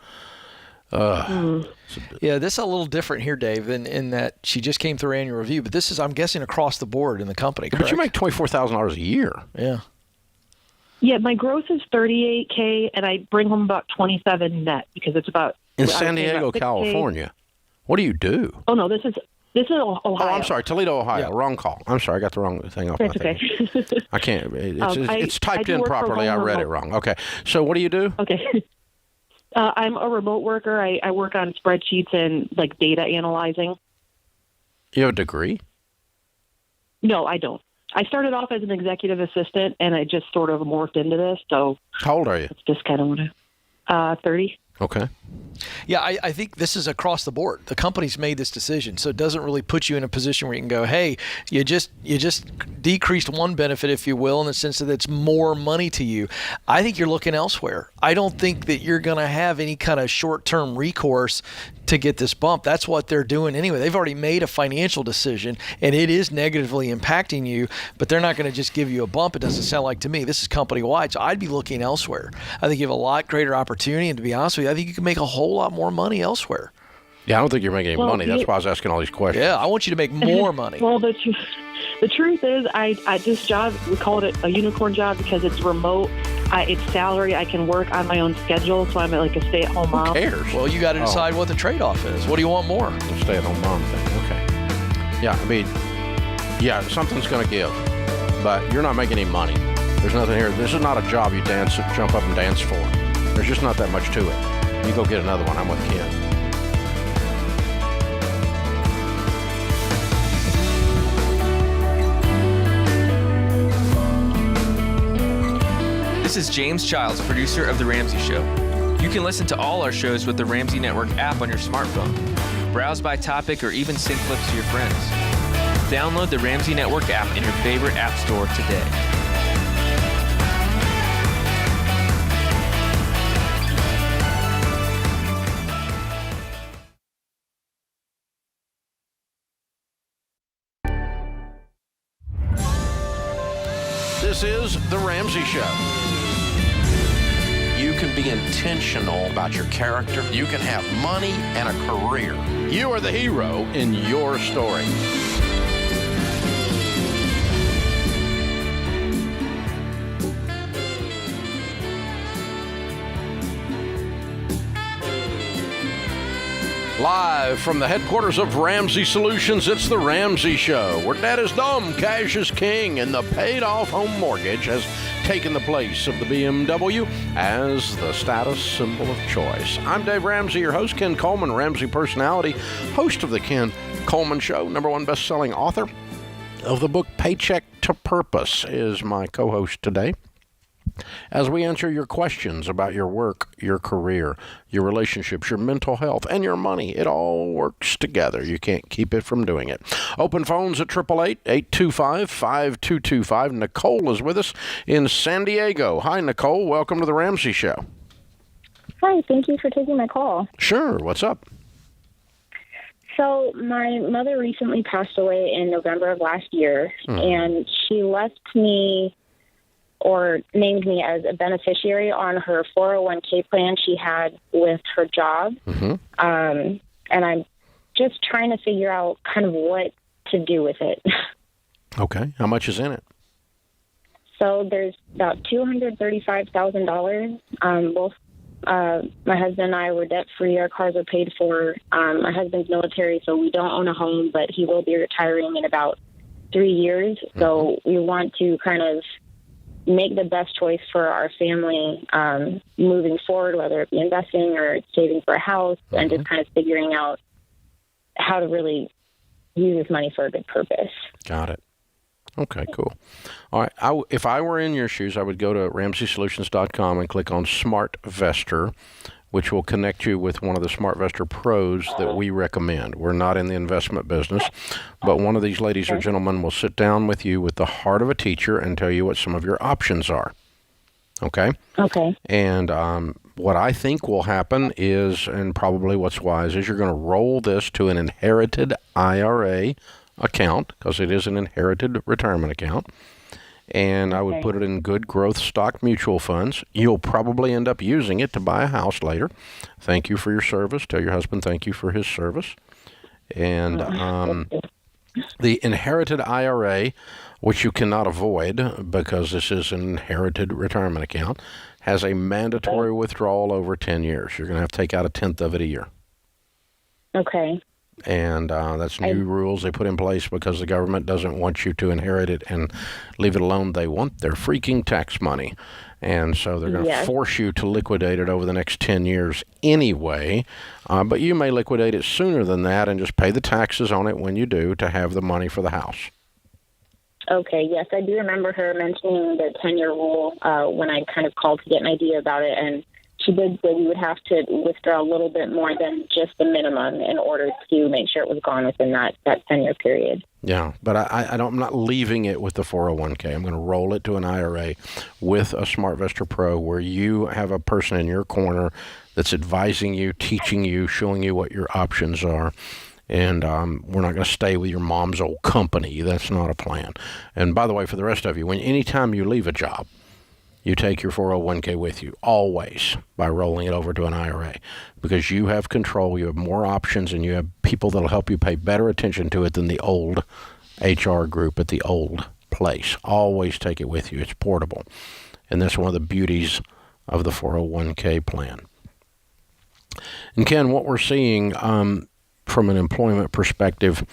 Yeah, this is a little different here, Dave, in that she just came through annual review, but this is, I'm guessing, across the board in the company, correct? But you make $24,000 a year. Yeah. Yeah, my gross is $38,000, and I bring home about $27,000 net because it's about in San Diego, California. What do you do? Oh no, this is Ohio. Oh, I'm sorry, Toledo, Ohio. Yeah. Wrong call. I'm sorry, I got the wrong thing off. That's my thing. Okay. I can't. It's typed in properly. I read it wrong. Okay, so what do you do? Okay. I'm a remote worker. I work on spreadsheets and like data analyzing. You have a degree? No, I don't. I started off as an executive assistant, and I just sort of morphed into this. So how old are you? It's just kind of what 30. Okay. Yeah, I think this is across the board. The company's made this decision, so it doesn't really put you in a position where you can go, hey, you just decreased one benefit, if you will, in the sense that it's more money to you. I think you're looking elsewhere. I don't think that you're going to have any kind of short-term recourse to get this bump. That's what they're doing anyway. They've already made a financial decision, and it is negatively impacting you, but they're not going to just give you a bump. It doesn't sound like to me. This is company-wide, so I'd be looking elsewhere. I think you have a lot greater opportunity, and to be honest with you, I think you can make a whole lot more money elsewhere. Yeah, I don't think you're making any money. That's why I was asking all these questions. Yeah, I want you to make more money. Well, the truth is, I this job, we called it a unicorn job because it's remote. It's salary. I can work on my own schedule, so I'm like a stay-at-home mom. Who cares? Well, you got to decide what the trade-off is. What do you want more? The stay-at-home mom thing. Okay. Yeah, I mean, yeah, something's going to give, but you're not making any money. There's nothing here. This is not a job you jump up and dance for. There's just not that much to it. You go get another one. I'm with Ken. This is James Childs, producer of The Ramsey Show. You can listen to all our shows with the Ramsey Network app on your smartphone. Browse by topic or even send clips to your friends. Download the Ramsey Network app in your favorite app store today. This is The Ramsey Show. You can be intentional about your character. You can have money and a career. You are the hero in your story. Live from the headquarters of Ramsey Solutions, it's The Ramsey Show, where debt is dumb, cash is king, and the paid-off home mortgage has taken the place of the BMW as the status symbol of choice. I'm Dave Ramsey, your host. Ken Coleman, Ramsey personality, host of The Ken Coleman Show, #1 best-selling author of the book Paycheck to Purpose, is my co-host today, as we answer your questions about your work, your career, your relationships, your mental health, and your money. It all works together. You can't keep it from doing it. Open phones at 888-825-5225. Nicole is with us in San Diego. Hi, Nicole. Welcome to The Ramsey Show. Hi, thank you for taking my call. Sure. What's up? So my mother recently passed away in November of last year, and she left me or named me as a beneficiary on her 401k plan she had with her job. And I'm just trying to figure out kind of what to do with it. Okay. How much is in it? So there's about $235,000. Both my husband and I were debt-free. Our cars are paid for. My husband's military, so we don't own a home, but he will be retiring in about 3 years. So we want to kind of make the best choice for our family moving forward, whether it be investing or saving for a house, and just kind of figuring out how to really use this money for a good purpose. Got it. Okay, cool. All right. If I were in your shoes, I would go to RamseySolutions.com and click on Smart Vestor, which will connect you with one of the Smart Vestor pros that we recommend. We're not in the investment business, but one of these ladies or gentlemen will sit down with you with the heart of a teacher and tell you what some of your options are. Okay? Okay. And what I think will happen is, and probably what's wise, is you're going to roll this to an inherited IRA account, because it is an inherited retirement account. And I would put it in good growth stock mutual funds. You'll probably end up using it to buy a house later. Thank you for your service. Tell your husband thank you for his service. And the inherited IRA, which you cannot avoid because this is an inherited retirement account, has a mandatory withdrawal over 10 years. You're going to have to take out 1/10 of it a year. Okay. And that's new rules they put in place because the government doesn't want you to inherit it and leave it alone. They want their freaking tax money. And so they're going to force you to liquidate it over the next 10 years anyway. But you may liquidate it sooner than that and just pay the taxes on it when you do to have the money for the house. Okay, yes, I do remember her mentioning the 10-year rule when I kind of called to get an idea about it, and she did say we would have to withdraw a little bit more than just the minimum in order to make sure it was gone within that 10-year period. Yeah, but I'm not leaving it with the 401k. I'm going to roll it to an IRA with a SmartVestor Pro where you have a person in your corner that's advising you, teaching you, showing you what your options are. And we're not going to stay with your mom's old company. That's not a plan. And by the way, for the rest of you, anytime you leave a job, you take your 401k with you, always, by rolling it over to an IRA, because you have control, you have more options, and you have people that will help you pay better attention to it than the old HR group at the old place. Always take it with you. It's portable. And that's one of the beauties of the 401k plan. And Ken, what we're seeing from an employment perspective,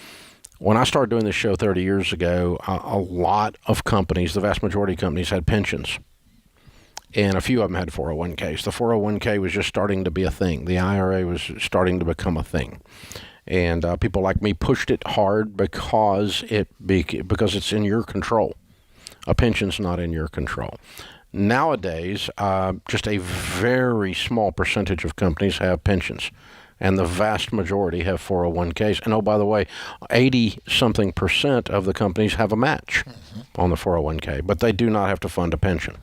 when I started doing this show 30 years ago, a lot of companies, the vast majority of companies, had pensions. And a few of them had 401ks. The 401k was just starting to be a thing. The IRA was starting to become a thing. And people like me pushed it hard because it's in your control. A pension's not in your control. Nowadays, just a very small percentage of companies have pensions. And the vast majority have 401ks. And oh, by the way, 80-something% of the companies have a match on the 401k, but they do not have to fund a pension.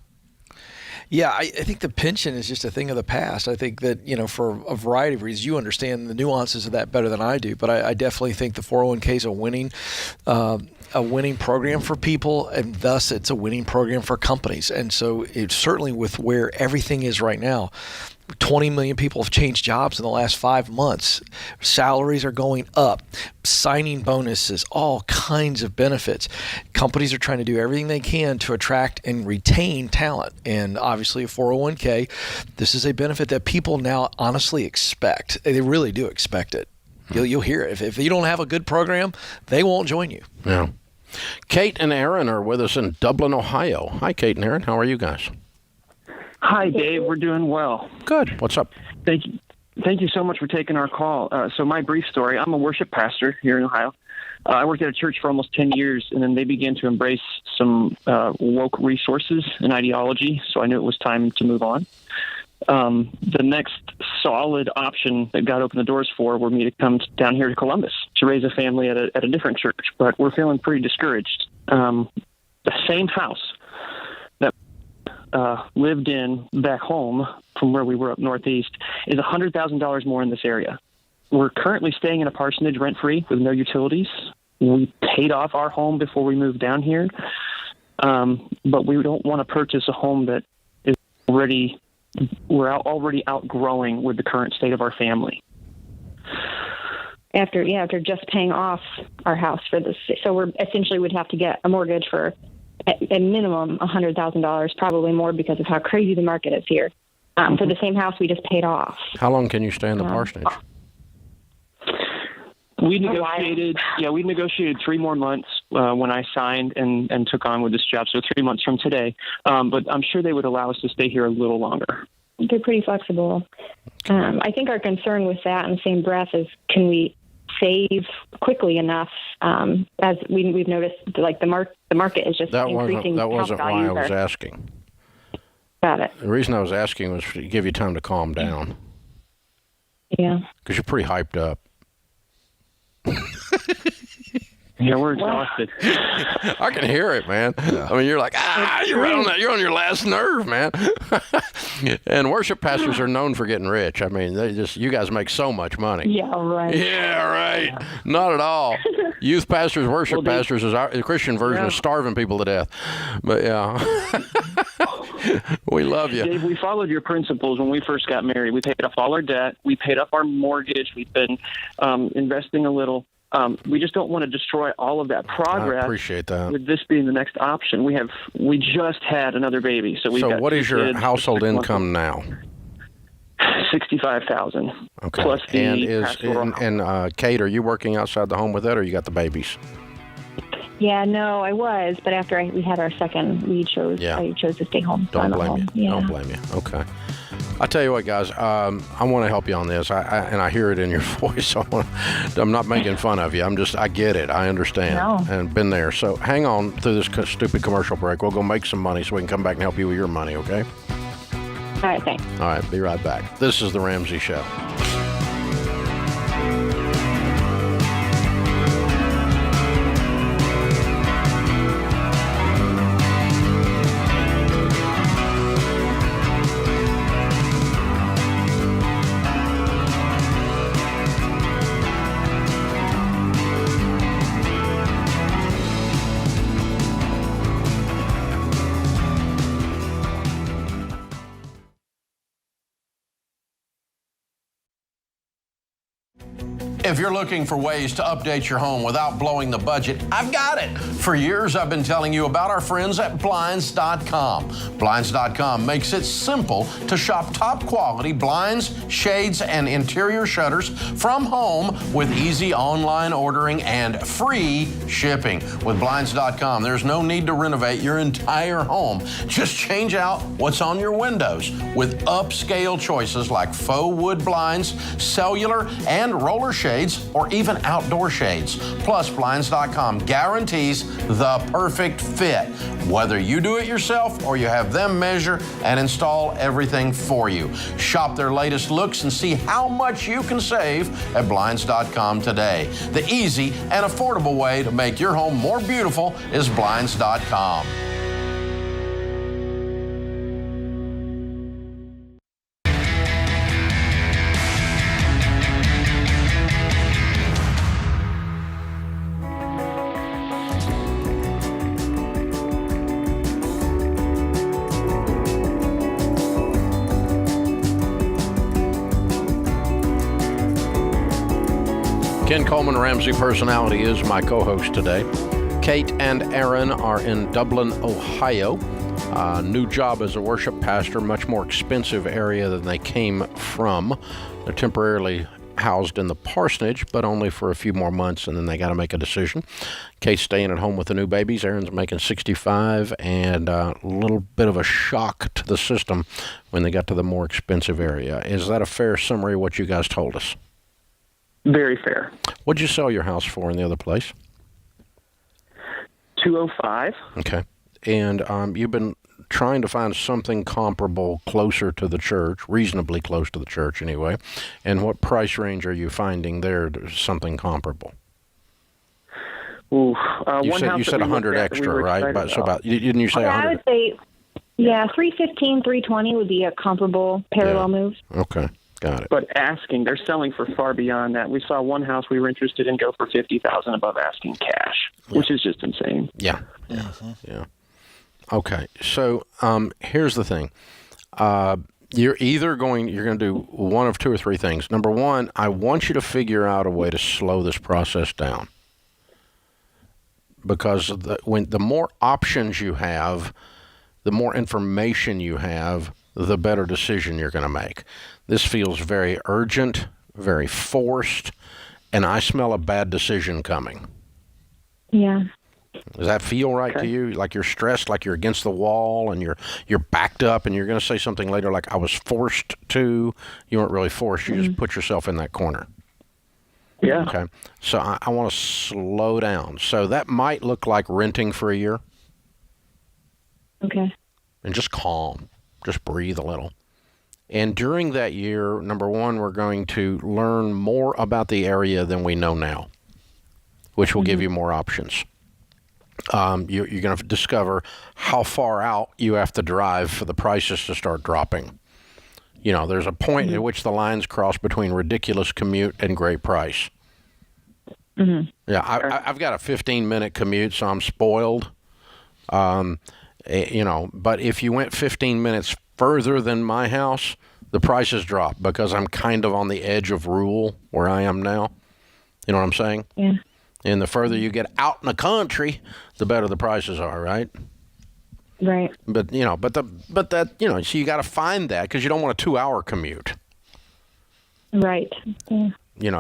Yeah, I think the pension is just a thing of the past. I think that, for a variety of reasons, you understand the nuances of that better than I do, but I definitely think the 401k is a winning program for people, and thus it's a winning program for companies. And so it's certainly with where everything is right now. 20 million people have changed jobs in the last 5 months. Salaries are going up, signing bonuses, all kinds of benefits. Companies are trying to do everything they can to attract and retain talent. And obviously a 401k, this is a benefit that people now honestly expect. They really do expect it. You'll hear it. If you don't have a good program, they won't join you. Yeah. Kate and Aaron are with us in Dublin, Ohio. Hi, Kate and Aaron. How are you guys? Hi, Dave. We're doing well. Good. What's up? Thank you. Thank you so much for taking our call. So my brief story, I'm a worship pastor here in Ohio. I worked at a church for almost 10 years, and then they began to embrace some woke resources and ideology, so I knew it was time to move on. The next solid option that God opened the doors for were me to come down here to Columbus to raise a family at a different church, but we're feeling pretty discouraged. The same house that lived in back home from where we were up northeast is $100,000 more in this area. We're currently staying in a parsonage rent-free with no utilities. We paid off our home before we moved down here, but we don't want to purchase a home that is we're already outgrowing with the current state of our family. After just paying off our house for this, so we're essentially would have to get a mortgage for a minimum $100,000, probably more because of how crazy the market is here. For the same house we just paid off. How long can you stay in the parsonage? We negotiated 3 more months when I signed and took on with this job, so 3 months from today. But I'm sure they would allow us to stay here a little longer. They're pretty flexible. I think our concern with that in the same breath is, can we save quickly enough? As we've noticed, like the market is just increasing. That wasn't why I was asking. Got it. The reason I was asking was to give you time to calm down. Yeah. Because you're pretty hyped up. Yeah, we're exhausted. I can hear it, man. Yeah. I mean, you're like, you're on your last nerve, man. And worship pastors are known for getting rich. I mean, you guys make so much money. Yeah, right. Yeah, right. Yeah. Not at all. Youth pastors, worship pastors is the Christian version of starving people to death. But yeah, we love you. Dave, we followed your principles when we first got married. We paid off all our debt. We paid off our mortgage. We've been investing a little. We just don't want to destroy all of that progress. I appreciate that. With this being the next option, we just had another baby, so what is your household income now? $65,000. Okay. Plus and Kate, are you working outside the home with that, or you got the babies? Yeah, no, I was, but after we had our second, I chose to stay home. Don't blame you. Yeah. Don't blame you. Okay. I tell you what, guys, I want to help you on this, and I hear it in your voice. I'm not making fun of you. I get it. I understand and been there. So hang on through this stupid commercial break. We'll go make some money so we can come back and help you with your money, okay? All right, thanks. All right, be right back. This is The Ramsey Show. If you're looking for ways to update your home without blowing the budget, I've got it. For years, I've been telling you about our friends at Blinds.com. Blinds.com makes it simple to shop top quality blinds, shades, and interior shutters from home with easy online ordering and free shipping. With Blinds.com, there's no need to renovate your entire home. Just change out what's on your windows with upscale choices like faux wood blinds, cellular, and roller shades, or even outdoor shades. Plus, Blinds.com guarantees the perfect fit, whether you do it yourself or you have them measure and install everything for you. Shop their latest looks and see how much you can save at Blinds.com today. The easy and affordable way to make your home more beautiful is Blinds.com. Ken Coleman, Ramsey Personality, is my co-host today. Kate and Aaron are in Dublin, Ohio. New job as a worship pastor, much more expensive area than they came from. They're temporarily housed in the parsonage, but only for a few more months, and then they got to make a decision. Kate's staying at home with the new babies. Aaron's making $65, and a little bit of a shock to the system when they got to the more expensive area. Is that a fair summary of what you guys told us? Very fair. What'd you sell your house for in the other place? $205. Okay. And you've been trying to find something comparable closer to the church, reasonably close to the church anyway. And what price range are you finding there to something comparable? Ooh, you said 100 extra, right? Didn't you say 100? I would say, yeah, 315, 320 would be a comparable parallel move. Okay. Got it. But they're selling for far beyond that. We saw one house we were interested in go for $50,000 above asking cash, which is just insane. Yeah. Okay. So here's the thing. You're going to do one of two or three things. Number one, I want you to figure out a way to slow this process down. Because the more options you have, the more information you have, the better decision you're going to make. This feels very urgent, very forced, and I smell a bad decision coming. Yeah. Does that feel right to you? Like you're stressed, like you're against the wall, and you're backed up, and you're going to say something later like, I was forced to. You weren't really forced. You just put yourself in that corner. Yeah. Okay. So I want to slow down. So that might look like renting for a year. Okay. And just calm. Just breathe a little. And during that year, number one, we're going to learn more about the area than we know now, which will give you more options. You're going to discover how far out you have to drive for the prices to start dropping. You know, there's a point at which the lines cross between ridiculous commute and great price. Mm-hmm. Yeah, I've got a 15-minute commute, so I'm spoiled. But if you went 15 minutes further than my house, the prices drop because I'm kind of on the edge of rural where I am now. You know what I'm saying? Yeah. And the further you get out in the country, the better the prices are, right? Right. But so you got to find that because you don't want a 2-hour commute. Right. Yeah. You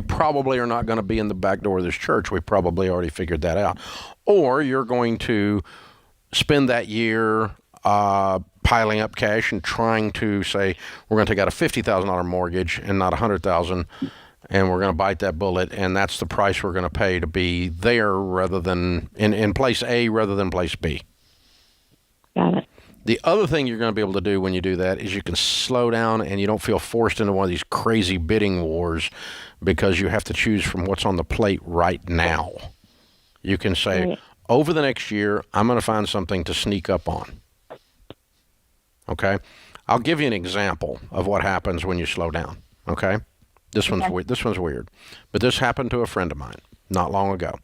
probably are not going to be in the back door of this church. We probably already figured that out. Or you're going to spend that year piling up cash and trying to say, we're going to take out a $50,000 mortgage and not $100,000, and we're going to bite that bullet, and that's the price we're going to pay to be there rather than in place A rather than place B. Got it. The other thing you're going to be able to do when you do that is you can slow down and you don't feel forced into one of these crazy bidding wars because you have to choose from what's on the plate right now. You can say, over the next year, I'm going to find something to sneak up on. Okay? I'll give you an example of what happens when you slow down. Okay? This one's weird. But this happened to a friend of mine not long ago.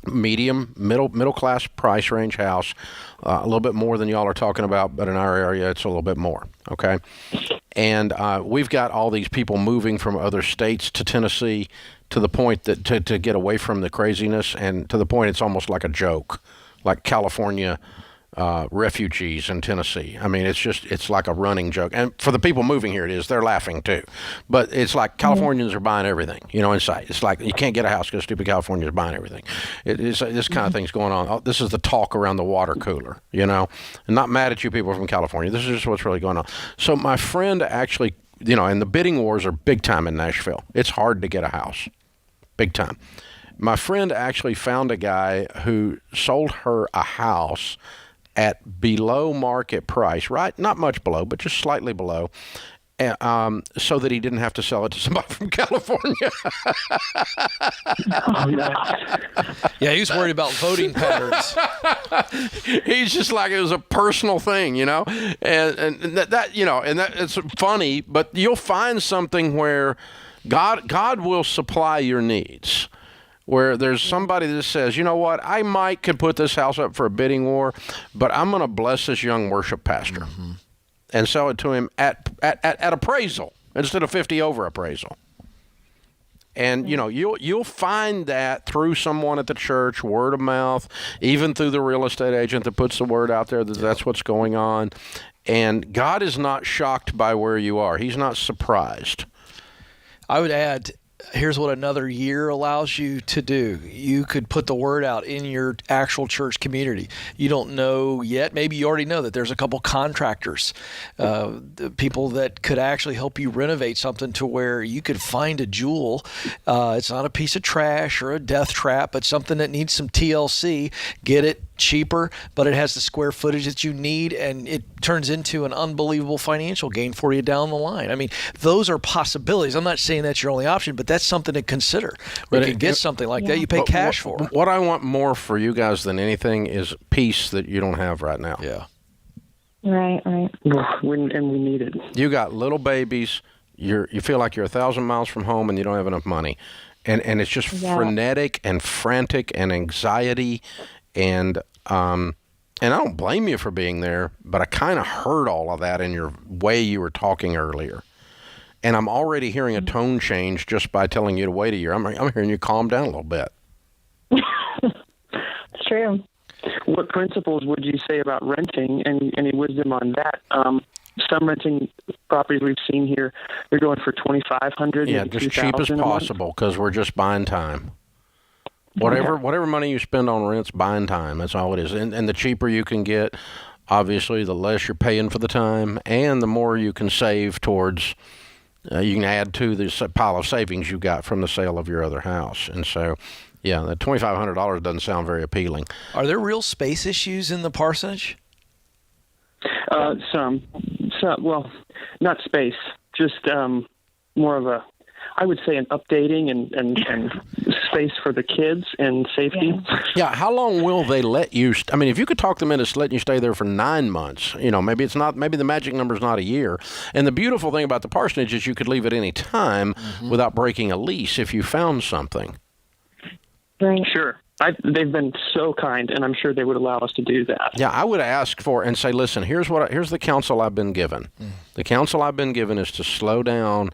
Middle class price range house, a little bit more than y'all are talking about, but in our area it's a little bit more. Okay, and we've got all these people moving from other states to Tennessee to the point that to get away from the craziness, and to the point it's almost like a joke, like California refugees in Tennessee. I mean, it's like a running joke. And for the people moving here, they're laughing too. But it's like Californians are buying everything, in sight. It's like you can't get a house because stupid Californians are buying everything. This kind of thing's going on. This is the talk around the water cooler, I'm not mad at you people from California. This is just what's really going on. So my friend actually, and the bidding wars are big time in Nashville. It's hard to get a house. Big time. My friend actually found a guy who sold her a house at below market price, right? Not much below, but just slightly below, so that he didn't have to sell it to somebody from California. Yeah, he was worried about voting patterns. He's just like, it was a personal thing, and that it's funny, but you'll find something where God will supply your needs. Where there's somebody that says, you know what, I could put this house up for a bidding war, but I'm going to bless this young worship pastor and sell it to him at appraisal instead of 50 over appraisal. And, you'll find that through someone at the church, word of mouth, even through the real estate agent that puts the word out there that that's what's going on. And God is not shocked by where you are. He's not surprised. I would add, here's what another year allows you to do. You could put the word out in your actual church community. You don't know yet. Maybe you already know that there's a couple contractors, people that could actually help you renovate something to where you could find a jewel. It's not a piece of trash or a death trap, but something that needs some TLC. Get it cheaper, but it has the square footage that you need, and it turns into an unbelievable financial gain for you down the line. I mean, those are possibilities. I'm not saying that's your only option, but that's something to consider. Where you can get something like that, you pay cash for. What I want more for you guys than anything is peace that you don't have right now. Yeah. Right. And we need it. You got little babies. You feel like you're 1,000 miles from home and you don't have enough money. And it's just frenetic and frantic and anxiety. And I don't blame you for being there, but I kind of heard all of that in your way you were talking earlier. And I'm already hearing a tone change just by telling you to wait a year. I'm hearing you calm down a little bit. It's true. What principles would you say about renting, and any wisdom on that? Some renting properties we've seen here, they're going for $2,500. Yeah, just cheap as possible because we're just buying time. Whatever money you spend on rent's buying time. That's all it is. And the cheaper you can get, obviously, the less you're paying for the time, and the more you can save towards. You can add to the pile of savings you got from the sale of your other house. And so, yeah, that $2,500 doesn't sound very appealing. Are there real space issues in the parsonage? Some. Well, not space. Just more of a, I would say, an updating and space for the kids and safety. Yeah. How long will they let you? I mean, if you could talk them into letting you stay there for 9 months, maybe it's not. Maybe the magic number is not a year. And the beautiful thing about the parsonage is you could leave at any time without breaking a lease if you found something. Right. Sure. They've been so kind, and I'm sure they would allow us to do that. Yeah, I would ask for and say, listen, here's the counsel I've been given. The counsel I've been given is to slow down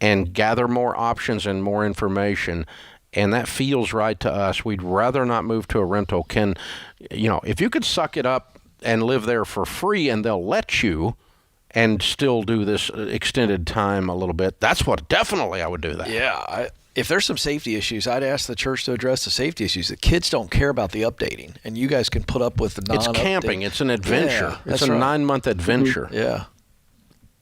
and gather more options and more information, and that feels right to us. We'd rather not move to a rental. If you could suck it up and live there for free and they'll let you and still do this extended time a little bit, that's what definitely I would do that. Yeah, if there's some safety issues, I'd ask the church to address the safety issues. The kids don't care about the updating, and you guys can put up with the non-update. It's camping. It's an adventure. Yeah, it's a 9-month adventure. Yeah.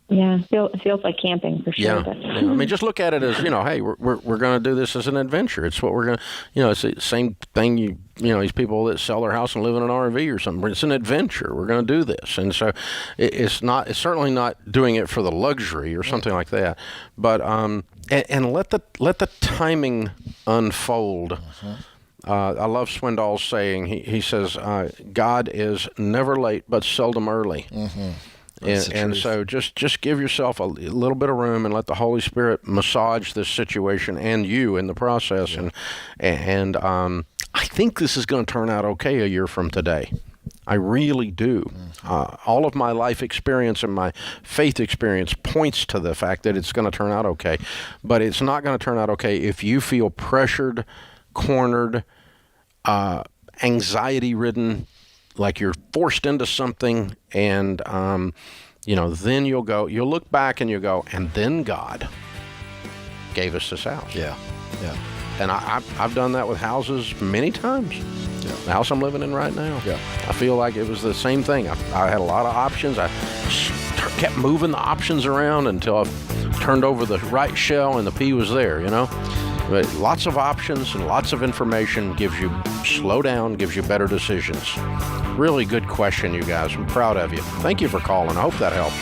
Yeah, it feels like camping for sure. Yeah. But. I mean, just look at it as, hey, we're going to do this as an adventure. It's what we're going to, it's the same thing, these people that sell their house and live in an RV or something. It's an adventure. We're going to do this. And so it's certainly not doing it for the luxury or something like that. But, and let the timing unfold. I love Swindoll's saying, he says, God is never late, but seldom early. Mm-hmm. And so just give yourself a little bit of room and let the Holy Spirit massage this situation and you in the process. Yeah. And I think this is going to turn out okay a year from today. I really do. All of my life experience and my faith experience points to the fact that it's going to turn out okay. But it's not going to turn out okay if you feel pressured, cornered, anxiety-ridden, like you're forced into something, and then you'll look back and you'll go, and then God gave us this house. Yeah. And I've done that with houses many times. Yeah. The house I'm living in right now. Yeah. I feel like it was the same thing. I had a lot of options. I kept moving the options around until I turned over the right shell and the P was there, But lots of options and lots of information slow down, gives you better decisions. Really good question, you guys. I'm proud of you. Thank you for calling. I hope that helps.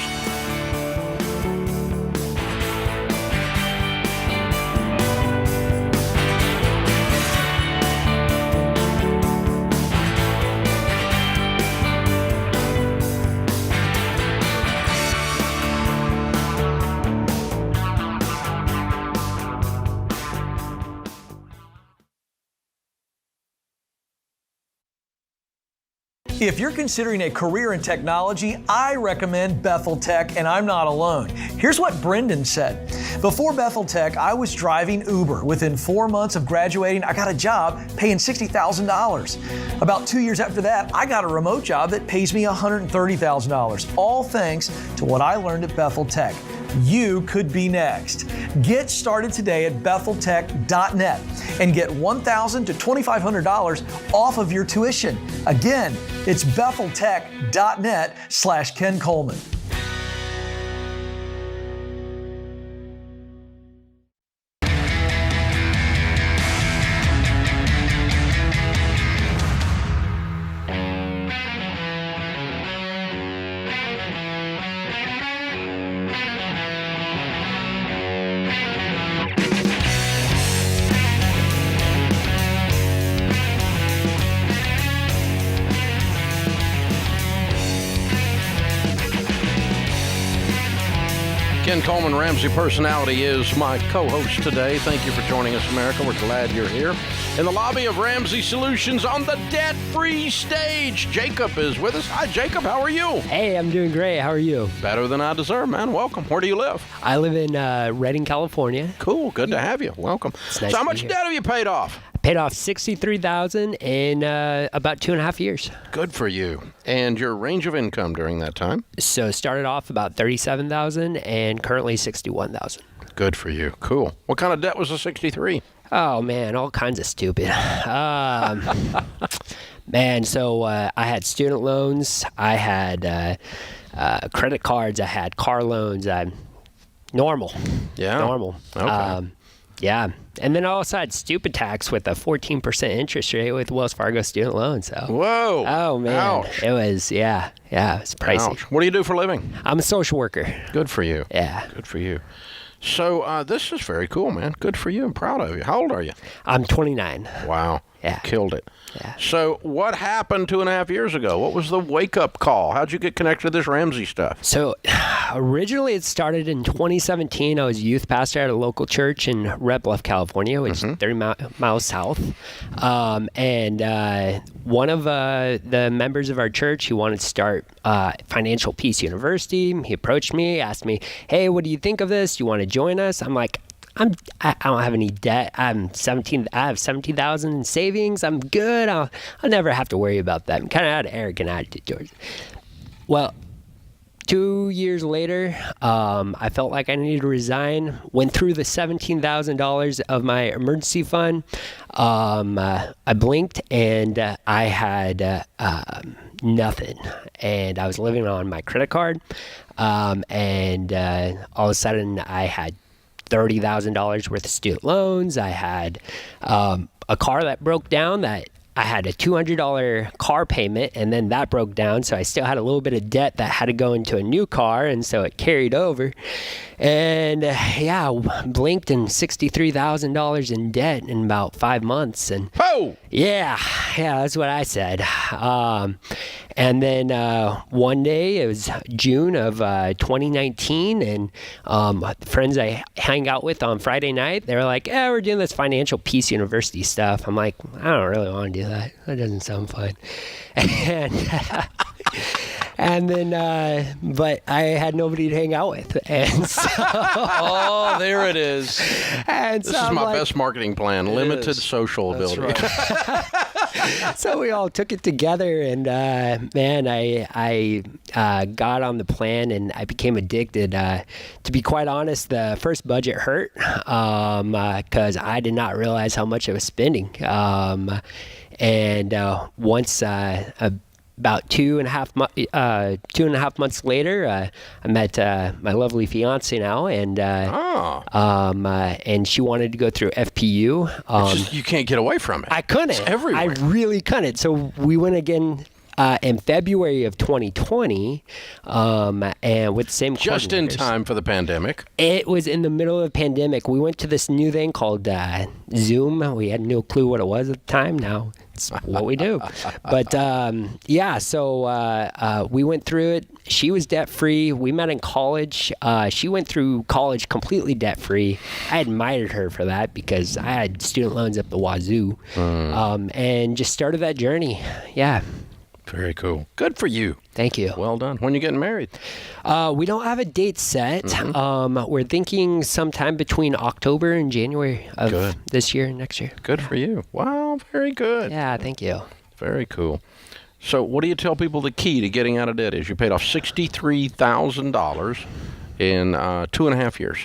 If you're considering a career in technology, I recommend Bethel Tech, and I'm not alone. Here's what Brendan said. Before Bethel Tech, I was driving Uber. Within 4 months of graduating, I got a job paying $60,000. About 2 years after that, I got a remote job that pays me $130,000, all thanks to what I learned at Bethel Tech. You could be next. Get started today at BethelTech.net and get $1,000 to $2,500 off of your tuition. Again, it's BethelTech.net/Ken Coleman. Ken Coleman, Ramsey Personality, is my co-host today. Thank you for joining us, America. We're glad you're here. In the lobby of Ramsey Solutions on the debt-free stage, Jacob is with us. Hi, Jacob. How are you? Hey, I'm doing great. How are you? Better than I deserve, man. Welcome. Where do you live? I live in Redding, California. Cool. Good to have you. Welcome. It's nice so how to be much here. debt have you paid off? Paid off $63,000 in about 2.5 years. Good for you. And your range of income during that time? So started off about $37,000 and currently $61,000. Good for you. Cool. What kind of debt was the 63? Oh man, all kinds of stupid. Man, so I had student loans, I had credit cards, I had car loans. Normal. Yeah. Normal. Okay. Yeah. And then I also had stupid tax with a 14% interest rate with Wells Fargo student loans. So. Whoa. Oh, man. Ouch. It was, yeah, it's pricey. Ouch. What do you do for a living? I'm a social worker. Good for you. Yeah. Good for you. So this is very cool, man. Good for you. I'm proud of you. How old are you? I'm 29. Wow. Yeah. Killed it. Yeah. So what happened 2.5 years ago? What was the wake-up call? How'd you get connected to this Ramsey stuff? So originally it started in 2017. I was a youth pastor at a local church in Red Bluff, California, which is 30 miles south. And one of the members of our church, he wanted to start Financial Peace University. He approached me, asked me, hey, what do you think of this? Do you want to join us? I'm like, I don't have any debt. I have 17,000 in savings. I'm good. I'll never have to worry about that. I'm kind of had an arrogant attitude towards it. Well, 2 years later, I felt like I needed to resign. Went through the $17,000 of my emergency fund. I blinked and I had nothing, and I was living on my credit card, and all of a sudden I had $30,000 worth of student loans. I had a car that broke down that I had a $200 car payment, and then that broke down, so I still had a little bit of debt that had to go into a new car, and so it carried over. And blinked and $63,000 in debt in about 5 months. And yeah, that's what I said. And then one day, it was June of 2019, and friends I hang out with on Friday night, they were like, we're doing this Financial Peace University stuff. I'm like, I don't really want to do that. That doesn't sound fun. And then, but I had nobody to hang out with, and so oh, there it is. And this is my best marketing plan: limited social ability. Right. So we all took it together, and man, I got on the plan, and I became addicted. To be quite honest, the first budget hurt because I did not realize how much I was spending. And once about 2.5 months later, I met my lovely fiance now, and and she wanted to go through FPU. You can't get away from it. I couldn't. It's everywhere. I really couldn't. So we went again in February of 2020, and with the same just in time for the pandemic. It was in the middle of the pandemic. We went to this new thing called Zoom. We had no clue what it was at the time. Now it's what we do. But so we went through it. She was debt-free. We met in college. She went through college completely debt-free. I admired her for that because I had student loans up the wazoo, and just started that journey. Yeah. Very cool. Good for you. Thank you. Well done. When are you getting married? We don't have a date set. We're thinking sometime between October and January of this year and next year. Good for you. Wow, very good. Yeah, thank you. Very cool. So what do you tell people the key to getting out of debt is? You paid off $63,000 in 2.5 years.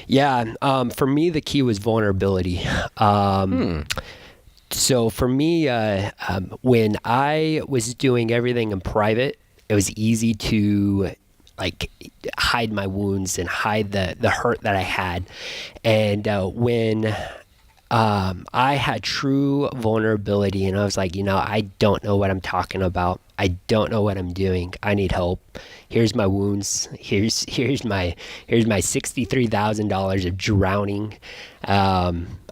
Yeah. For me, the key was vulnerability. So for me, when I was doing everything in private, it was easy to hide my wounds and hide the hurt that I had. And when I had true vulnerability, and I was like, I don't know what I'm talking about. I don't know what I'm doing. I need help. Here's my wounds. Here's my $63,000 of drowning.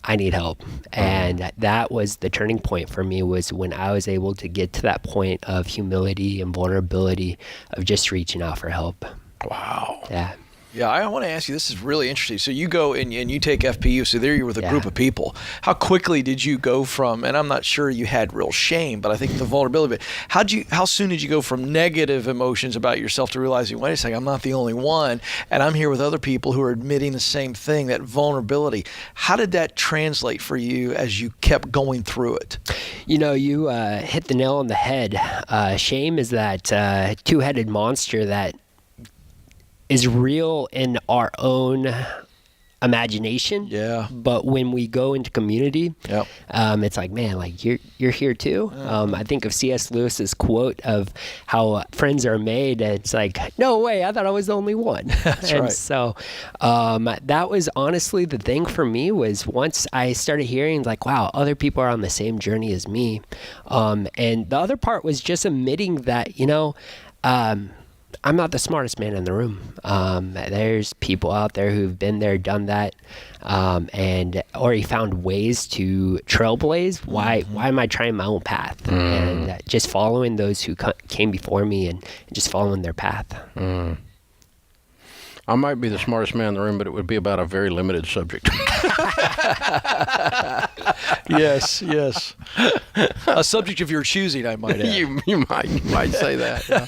I need help. And that was the turning point for me, was when I was able to get to that point of humility and vulnerability of just reaching out for help. Wow. Yeah. Yeah, I want to ask you, this is really interesting. So you go and you take FPU, so there you're with a group of people. How quickly did you go from, and I'm not sure you had real shame, but I think the vulnerability, but how soon did you go from negative emotions about yourself to realizing, wait a second, I'm not the only one, and I'm here with other people who are admitting the same thing, that vulnerability. How did that translate for you as you kept going through it? You hit the nail on the head. Shame is that two-headed monster that is real in our own imagination. Yeah. But when we go into community, it's like, man, you're here too. I think of C.S. Lewis's quote of how friends are made. And it's like, no way, I thought I was the only one. That's and right. So that was honestly the thing for me, was once I started hearing wow, other people are on the same journey as me. And the other part was just admitting that, I'm not the smartest man in the room. There's people out there who've been there, done that, and already found ways to trailblaze. Why am I trying my own path? And just following those who came before me and just following their path. I might be the smartest man in the room, but it would be about a very limited subject. Yes. A subject of your choosing, I might add. You might say that. Yeah.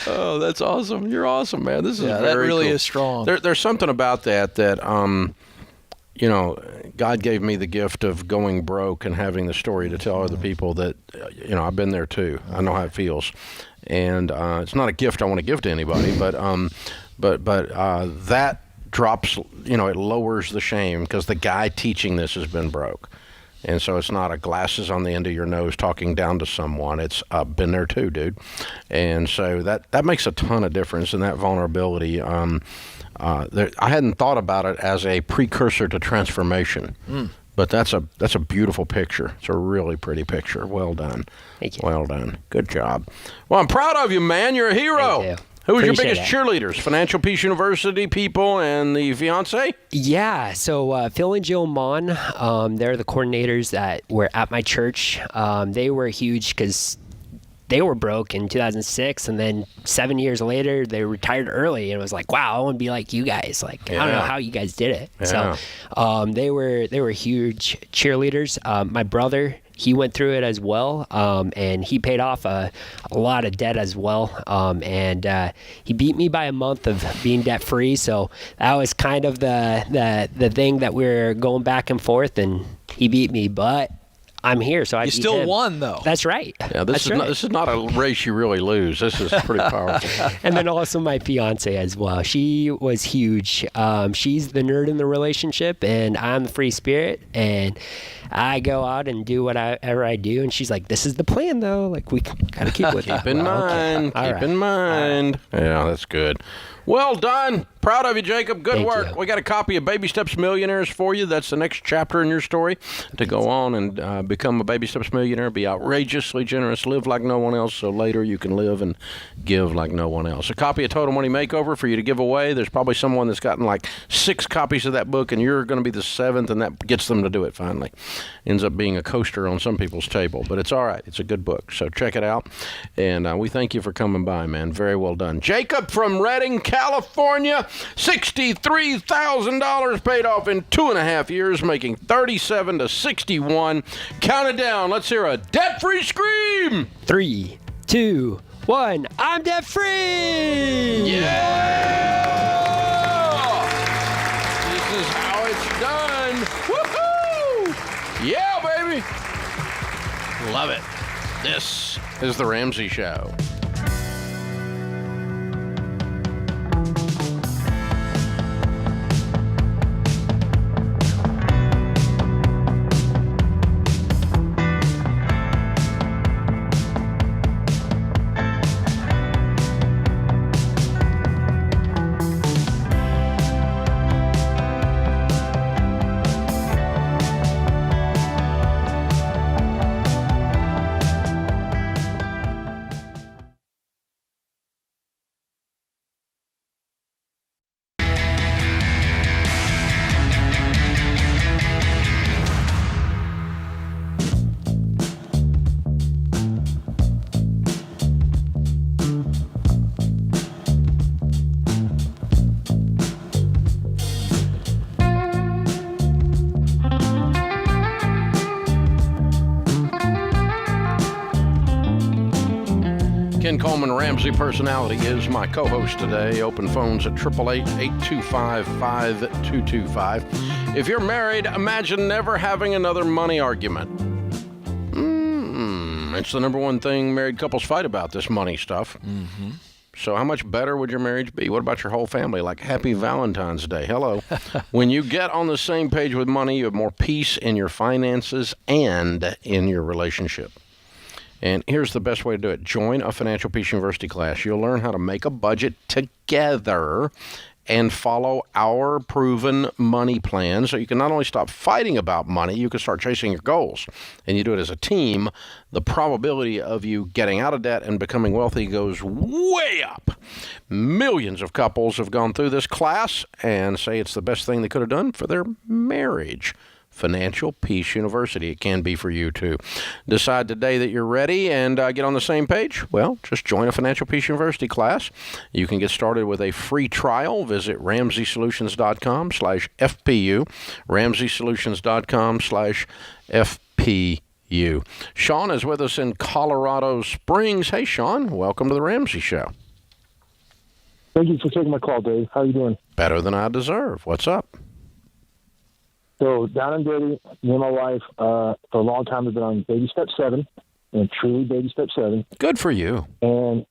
Oh, that's awesome. You're awesome, man. This is very that really cool. is strong. There's something about that God gave me the gift of going broke and having the story to tell other people that, I've been there too. I know how it feels. And it's not a gift I want to give to anybody, but that drops, it lowers the shame because the guy teaching this has been broke. And so it's not a glasses on the end of your nose talking down to someone. It's been there too, dude. And so that makes a ton of difference in that vulnerability. I hadn't thought about it as a precursor to transformation. But that's a beautiful picture. It's a really pretty picture. Well done. Thank you. Well done. Good job. Well, I'm proud of you, man. You're a hero. Thank you. Who was your Appreciate biggest it. cheerleaders? Financial Peace University people and the fiance? Yeah, so Phil and Jill Mon, they're the coordinators that were at my church. They were huge because they were broke in 2006, and then 7 years later, they retired early, and it was like, wow, I want to be like you guys. Like, I don't know how you guys did it. Yeah. So they were huge cheerleaders. My brother, he went through it as well, and he paid off a lot of debt as well. And he beat me by a month of being debt free. So that was kind of the thing that we were going back and forth, and he beat me, but I'm here, so I You beat still him. won, though. That's right. Yeah, this is not a race you really lose. This is pretty powerful. And then also my fiance as well. She was huge. She's the nerd in the relationship, and I'm the free spirit. And I go out and do whatever I do, and she's like, "This is the plan, though. Like, we gotta keep with Keep it." in Well, mind. okay. All Keep right. in mind. Yeah, that's good. Well done. Proud of you, Jacob. Good Thank work. you. We got a copy of Baby Steps Millionaires for you. That's the next chapter in your story. To go on and become a Baby Steps millionaire, be outrageously generous, live like no one else, so later you can live and give like no one else. A copy of Total Money Makeover for you to give away. There's probably someone that's gotten like 6 copies of that book, and you're going to be the 7th, and that gets them to do it finally. Ends up being a coaster on some people's table, but it's all right. It's a good book, so check it out. And we thank you for coming by, man. Very well done. Jacob from Redding, California, $63,000 paid off in 2.5 years, making 37 to 61. Count it down. Let's hear a debt-free scream. 3, 2, 1. I'm debt free. Yeah! This is how it's done. Woohoo! Yeah, baby. Love it. This is The Ramsey Show. Ken Coleman, Ramsey Personality, is my co-host today. Open phones at 888-825-5225. If you're married, imagine never having another money argument. It's the number one thing married couples fight about, this money stuff. Mm-hmm. So how much better would your marriage be? What about your whole family? Like, happy Valentine's Day. Hello. When you get on the same page with money, you have more peace in your finances and in your relationship. And here's the best way to do it. Join a Financial Peace University class. You'll learn how to make a budget together and follow our proven money plan, so you can not only stop fighting about money, you can start chasing your goals. And you do it as a team, the probability of you getting out of debt and becoming wealthy goes way up. Millions of couples have gone through this class and say it's the best thing they could have done for their marriage. Financial Peace University. It can be for you, too. Decide today that you're ready and get on the same page? Well, just join a Financial Peace University class. You can get started with a free trial. Visit RamseySolutions.com/FPU. RamseySolutions.com/FPU. Sean is with us in Colorado Springs. Hey, Sean. Welcome to The Ramsey Show. Thank you for taking my call, Dave. How are you doing? Better than I deserve. What's up? So down and dirty, me and my wife, for a long time, have been on baby step 7, and truly baby step 7. Good for you. And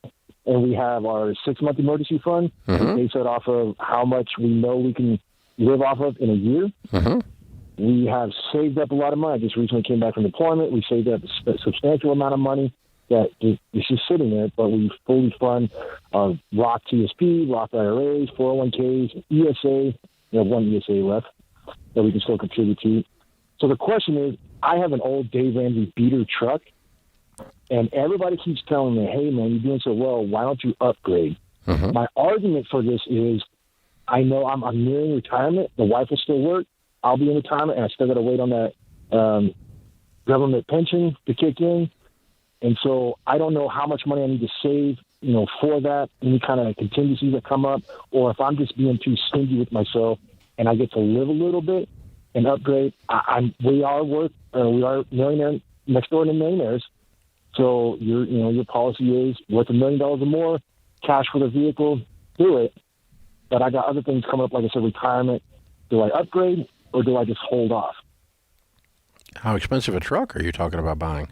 we have our 6-month emergency fund. Mm-hmm. Based it off of how much we know we can live off of in a year. Mm-hmm. we have saved up a lot of money. I just recently came back from deployment. We saved up a substantial amount of money that is just sitting there, but we fully fund our Roth TSP, Roth IRAs, 401ks, ESA. We have one ESA left that we can still contribute to. So the question is, I have an old Dave Ramsey beater truck, and everybody keeps telling me, hey, man, you're doing so well. Why don't you upgrade? Mm-hmm. My argument for this is I know I'm nearing retirement. The wife will still work. I'll be in retirement, and I still got to wait on that government pension to kick in. And so I don't know how much money I need to save, for that, any kind of contingencies that come up, or if I'm just being too stingy with myself and I get to live a little bit and upgrade. We are millionaire next door to millionaires. So your policy is worth $1 million or more, cash for the vehicle, do it. But I got other things coming up, like I said, retirement. Do I upgrade or do I just hold off? How expensive a truck are you talking about buying?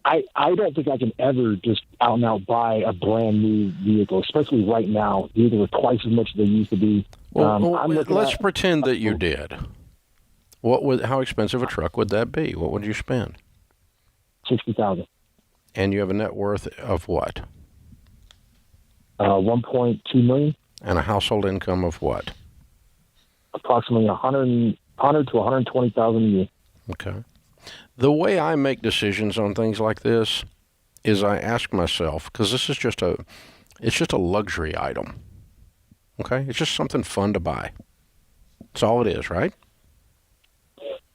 I don't think I can ever just out and out buy a brand new vehicle, especially right now. Vehicles are twice as much as they used to be. Let's pretend that you did. How expensive a truck would that be? What would you spend? $60,000. And you have a net worth of what? $1.2 million. And a household income of what? Approximately $100,000 to $120,000 a year. Okay. The way I make decisions on things like this is I ask myself, because this is just a luxury item. Okay? It's just something fun to buy. That's all it is, right?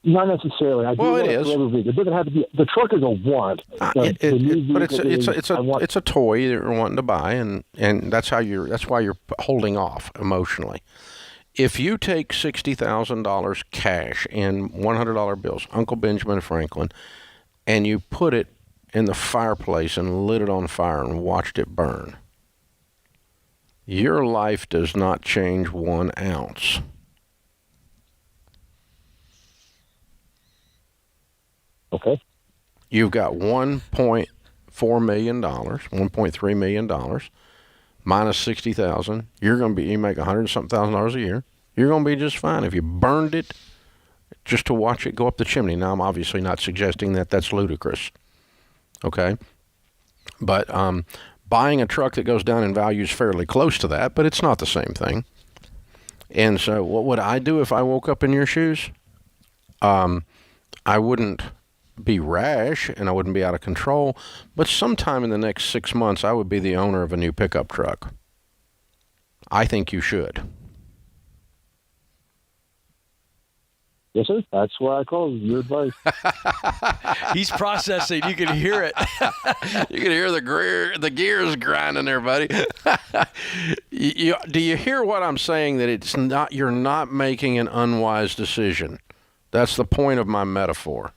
Not necessarily. It is. It doesn't have to be. The truck is a want. But it's a toy that you're wanting to buy, and that's why you're holding off emotionally. If you take $60,000 cash in $100 bills, Uncle Benjamin Franklin, and you put it in the fireplace and lit it on fire and watched it burn, your life does not change 1 ounce. Okay. You've got $1.4 million, $1.3 million, minus $60,000. You make $100,000 a year. You're going to be just fine if you burned it just to watch it go up the chimney. Now, I'm obviously not suggesting that that's ludicrous. Okay. But buying a truck that goes down in value is fairly close to that, but it's not the same thing. And so what would I do if I woke up in your shoes? I wouldn't be rash and I wouldn't be out of control, but sometime in the next 6 months, I would be the owner of a new pickup truck. I think you should. Yes, sir. That's why I called your advice. He's processing. You can hear it. You can hear the gears grinding there, buddy. Do you hear what I'm saying? That you're not making an unwise decision. That's the point of my metaphor.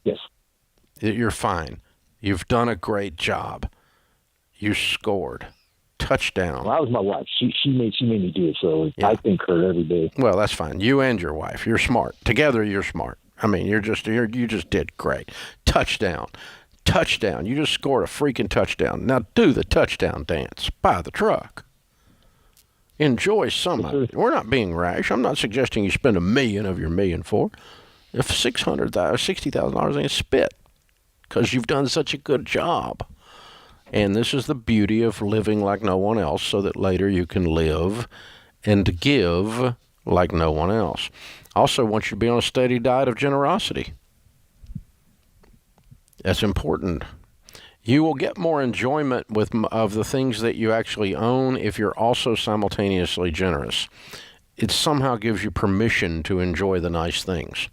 Yes. You're fine. You've done a great job. You scored. Touchdown. Well, that was my wife. She made me do it, so yeah. I thank her every day. Well, that's fine. You and your wife. You're smart. Together, you're smart. I mean, you just did great. Touchdown. Touchdown. You just scored a freaking touchdown. Now do the touchdown dance. Buy the truck. Enjoy some of it. We're not being rash. I'm not suggesting you spend $1 million of your $1.4 million. If $60,000 ain't spit, because you've done such a good job. And this is the beauty of living like no one else, so that later you can live and give like no one else. I also want you to be on a steady diet of generosity. That's important. You will get more enjoyment of the things that you actually own if you're also simultaneously generous. It somehow gives you permission to enjoy the nice things.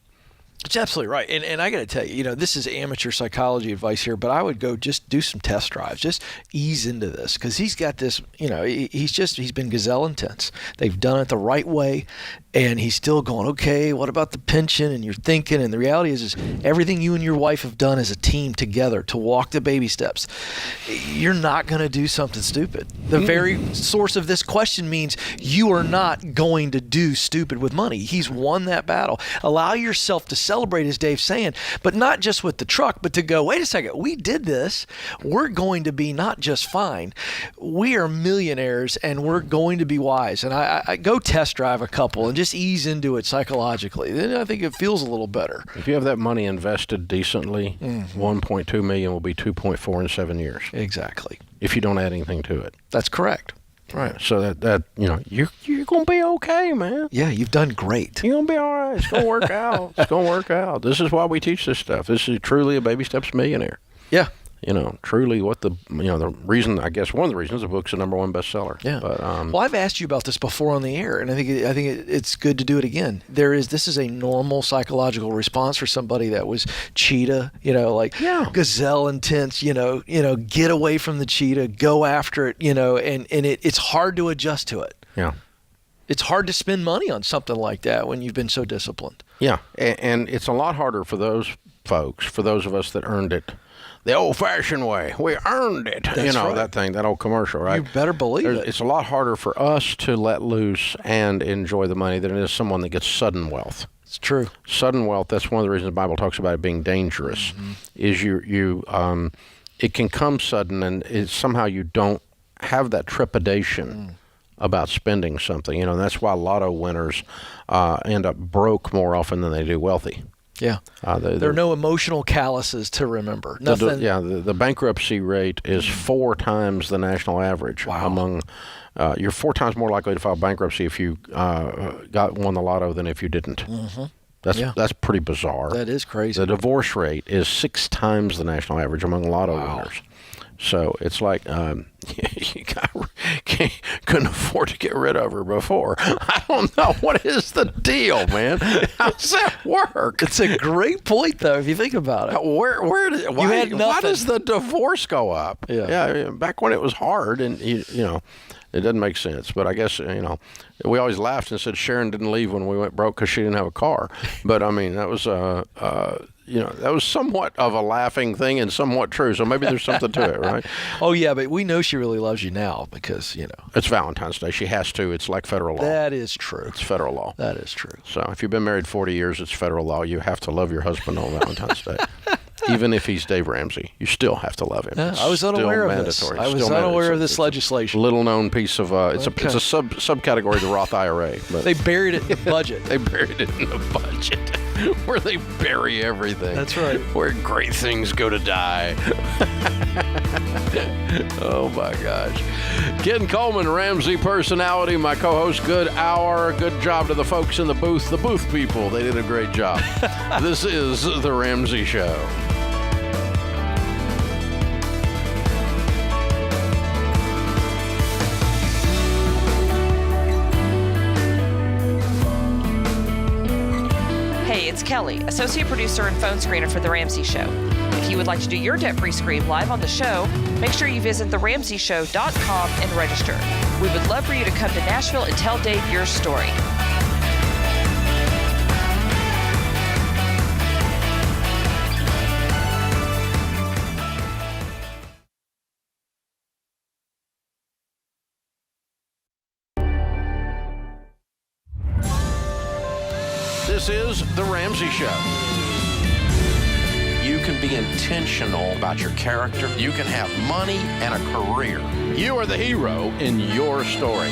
It's absolutely right. And I got to tell you, this is amateur psychology advice here, but I would go just do some test drives, just ease into this, because he's got this, he's been gazelle intense. They've done it the right way, and he's still going, okay, what about the pension? And you're thinking, and the reality is everything you and your wife have done as a team together to walk the baby steps. You're not going to do something stupid. The very source of this question means you are not going to do stupid with money. He's won that battle. Allow yourself to celebrate, as Dave's saying, but not just with the truck, but to go, wait a second, we did this. We're going to be not just fine. We are millionaires, and we're going to be wise. And I go test drive a couple and just ease into it psychologically. Then I think it feels a little better. If you have that money invested decently, $1.2 million will be $2.4 in 7 years. Exactly. If you don't add anything to it. That's correct. Right. So that you're gonna be okay, man. Yeah, you've done great. You're gonna be all right. It's gonna work out. It's gonna work out. This is why we teach this stuff. This is truly a Baby Steps Millionaire. Yeah. Truly what the reason, I guess one of the reasons the book's the #1 bestseller. Yeah. But well, I've asked you about this before on the air, and I think it's good to do it again. This is a normal psychological response for somebody that was cheetah, gazelle intense, get away from the cheetah, go after it, and it's hard to adjust to it. Yeah. It's hard to spend money on something like that when you've been so disciplined. Yeah, and it's a lot harder for those folks, for those of us that earned it the old-fashioned way. We earned it. That's right. That thing, that old commercial, right? You better believe it. It's a lot harder for us to let loose and enjoy the money than it is someone that gets sudden wealth. It's true. Sudden wealth, that's one of the reasons the Bible talks about it being dangerous, is it can come sudden, and somehow you don't have that trepidation about spending something. That's why lotto winners end up broke more often than they do wealthy. Yeah. There are no emotional calluses to remember. Nothing. The bankruptcy rate is 4 times the national average. Wow. You're 4 times more likely to file bankruptcy if you won the lotto than if you didn't. That's pretty bizarre. That is crazy. The divorce rate is 6 times the national average among lotto winners. So it's like you couldn't afford to get rid of her before. I don't know. What is the deal, man? How does that work? It's a great point, though, if you think about it. Why does the divorce go up? Yeah, back when it was hard, and it doesn't make sense. But I guess we always laughed and said Sharon didn't leave when we went broke because she didn't have a car. But I mean, that was that was somewhat of a laughing thing and somewhat true. So maybe there's something to it, right? Oh, yeah, but we know she really loves you now because, It's Valentine's Day. She has to. It's like federal law. That is true. It's federal law. That is true. So if you've been married 40 years, it's federal law. You have to love your husband on Valentine's Day. Even if he's Dave Ramsey, you still have to love him. Yeah, I was unaware of this. I was unaware of this legislation. Little known piece of it's a subcategory of the Roth IRA. But they buried it in the budget. They buried it in the budget, where they bury everything. That's right. Where great things go to die. Oh my gosh. Ken Coleman, Ramsey personality, my co-host. Good hour. Good job to the folks in the booth. The booth people, they did a great job. This is the Ramsey Show. It's Kelly, associate producer and phone screener for The Ramsey Show. If you would like to do your debt-free scream live on the show, make sure you visit theramseyshow.com and register. We would love for you to come to Nashville and tell Dave your story. This is The Ramsey Show. You can be intentional about your character. You can have money and a career. You are the hero in your story.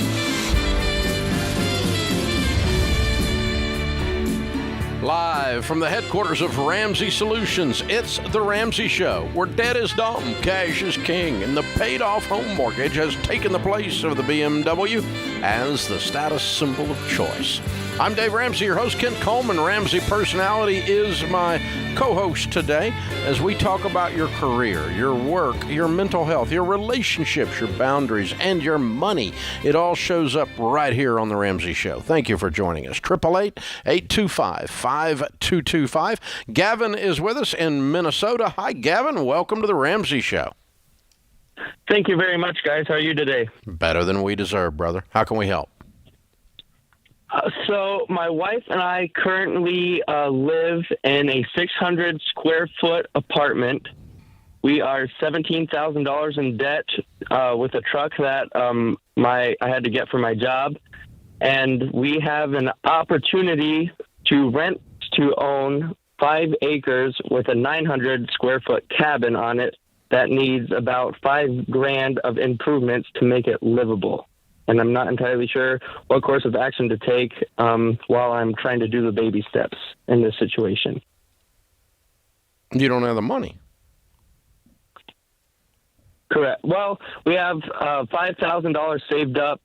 Live from the headquarters of Ramsey Solutions, it's The Ramsey Show, where debt is dumb, cash is king, and the paid-off home mortgage has taken the place of the BMW as the status symbol of choice. I'm Dave Ramsey, your host. Ken Coleman, Ramsey personality, is my co-host today as we talk about your career, your work, your mental health, your relationships, your boundaries, and your money. It all shows up right here on The Ramsey Show. Thank you for joining us. 888-825-5225. Gavin is with us in Minnesota. Hi, Gavin. Welcome to The Ramsey Show. Thank you very much, guys. How are you today? Better than we deserve, brother. How can we help? So my wife and I currently live in a 600 square foot apartment. We are $17,000 in debt with a truck that I had to get for my job, and we have an opportunity to rent to own 5 acres with a 900 square foot cabin on it that needs about $5,000 of improvements to make it livable. and I'm not entirely sure what course of action to take while I'm trying to do the baby steps in this situation. You don't have the money. Correct. Well, we have $5,000 saved up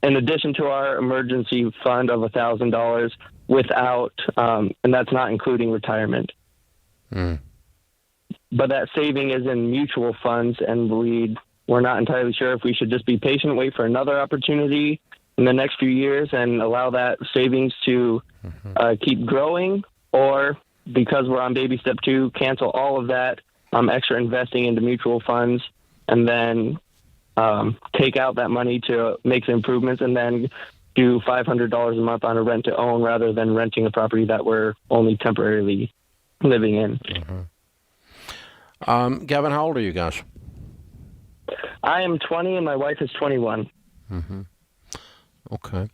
in addition to our emergency fund of $1,000 without, and that's not including retirement. But that saving is in mutual funds, and we're not entirely sure if we should just be patient and wait for another opportunity in the next few years and allow that savings to keep growing, or because we're on baby step 2, cancel all of that extra investing into mutual funds and then take out that money to make the improvements and then do $500 a month on a rent to own rather than renting a property that we're only temporarily living in. Gavin, how old are you guys? I am 20 and my wife is 21. Okay.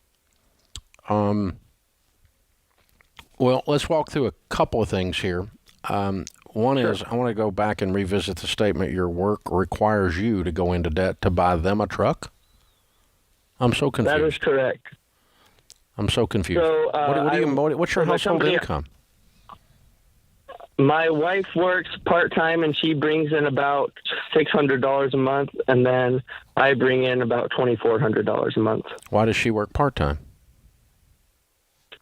Well, let's walk through a couple of things here. One is I want to go back and revisit the statement, your work requires you to go into debt to buy them a truck. I'm so confused. That is correct. I'm so confused. So, what's your household income? My wife works part-time and she brings in about $600 a month, and then I bring in about $2,400 a month. Why does she work part-time?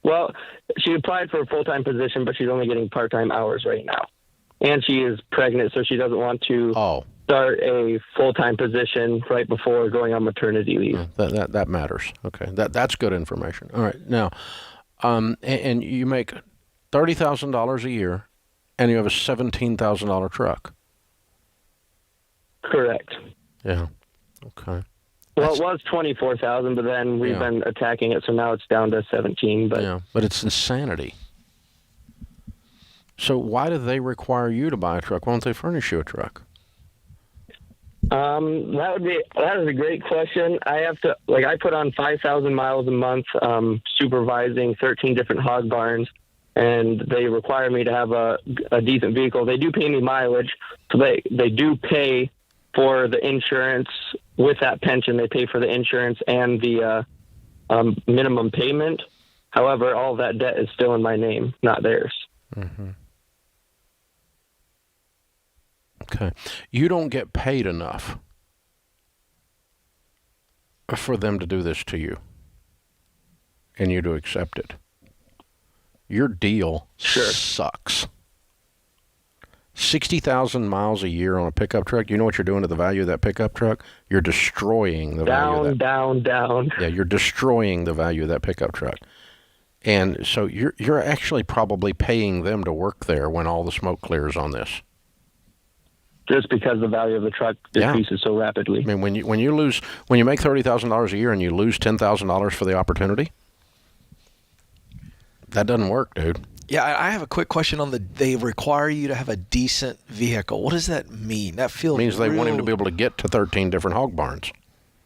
Well, she applied for a full-time position, but she's only getting part-time hours right now. And she is pregnant, so she doesn't want to start a full-time position right before going on maternity leave. That matters. Okay, that's good information. All right, now, and you make $30,000 a year, and you have a $17,000 truck. Correct. Yeah. Okay. Well, it was $24,000, but then we've been attacking it, so now it's down to 17. But it's insanity. So why do they require you to buy a truck? Why don't they furnish you a truck? That is a great question. I put on 5,000 miles a month, supervising 13 different hog barns, and they require me to have a decent vehicle. They do pay me mileage, so they do pay for the insurance. With that pension, they pay for the insurance and the minimum payment. However, all that debt is still in my name, not theirs. Okay. You don't get paid enough for them to do this to you and you to accept it. Your deal sucks. 60,000 miles a year on a pickup truck. You know what you're doing to the value of that pickup truck? You're destroying the value of that. Down. Yeah, you're destroying the value of that pickup truck. And so you're actually probably paying them to work there when all the smoke clears on this. Just because the value of the truck decreases so rapidly. I mean, when you make $30,000 a year and you lose $10,000 for the opportunity, that doesn't work, dude. Yeah, I have a quick question on they require you to have a decent vehicle. What does that mean? That means they want him to be able to get to 13 different hog barns.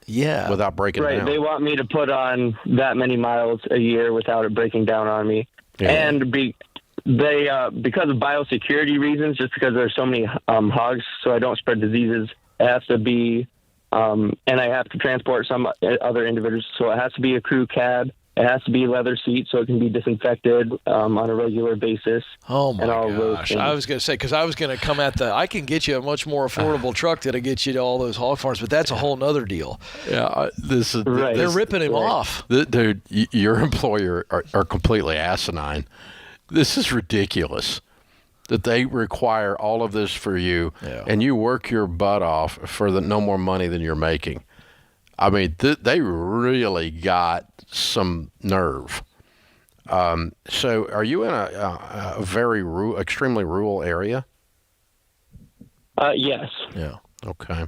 Yeah. Without breaking down. Right. They want me to put on that many miles a year without it breaking down on me. Yeah. And because of biosecurity reasons, just because there's so many hogs, so I don't spread diseases, it has to be, and I have to transport some other individuals, so it has to be a crew cab. It has to be leather seats so it can be disinfected on a regular basis. Oh, my gosh. I was going to say, because I was going to come at I can get you a much more affordable truck that'll get you to all those hog farms, but that's a whole nother deal. Yeah, they're ripping him off. Dude, your employer are completely asinine. This is ridiculous that they require all of this for you, and you work your butt off for no more money than you're making. I mean, they really got some nerve. So are you in a very extremely rural area? Yes. Yeah. Okay.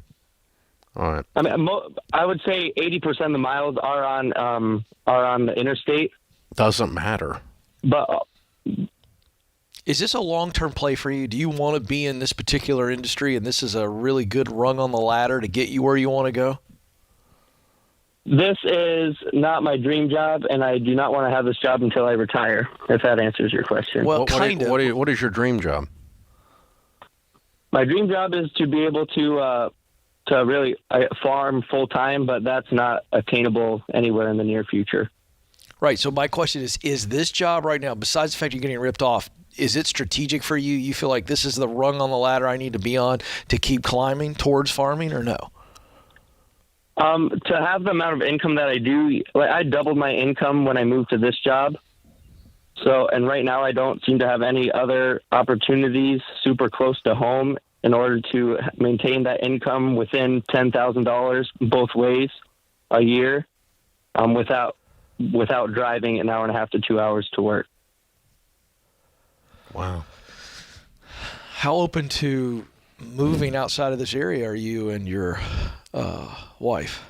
All right. I mean, I would say 80% of the miles are on the interstate. Doesn't matter. But is this a long-term play for you? Do you want to be in this particular industry, and this is a really good rung on the ladder to get you where you want to go? This is not my dream job, and I do not want to have this job until I retire, if that answers your question. Well, what is your dream job? My dream job is to be able to to really farm full time, but that's not attainable anywhere in the near future. Right. So my question is this job right now, besides the fact you're getting ripped off, is it strategic for you? You feel like this is the rung on the ladder I need to be on to keep climbing towards farming, or no? To have the amount of income that I do, like I doubled my income when I moved to this job. So, and right now I don't seem to have any other opportunities super close to home in order to maintain that income within $10,000 both ways a year, without driving an hour and a half to 2 hours to work. Wow. How open to moving outside of this area are you and your wife?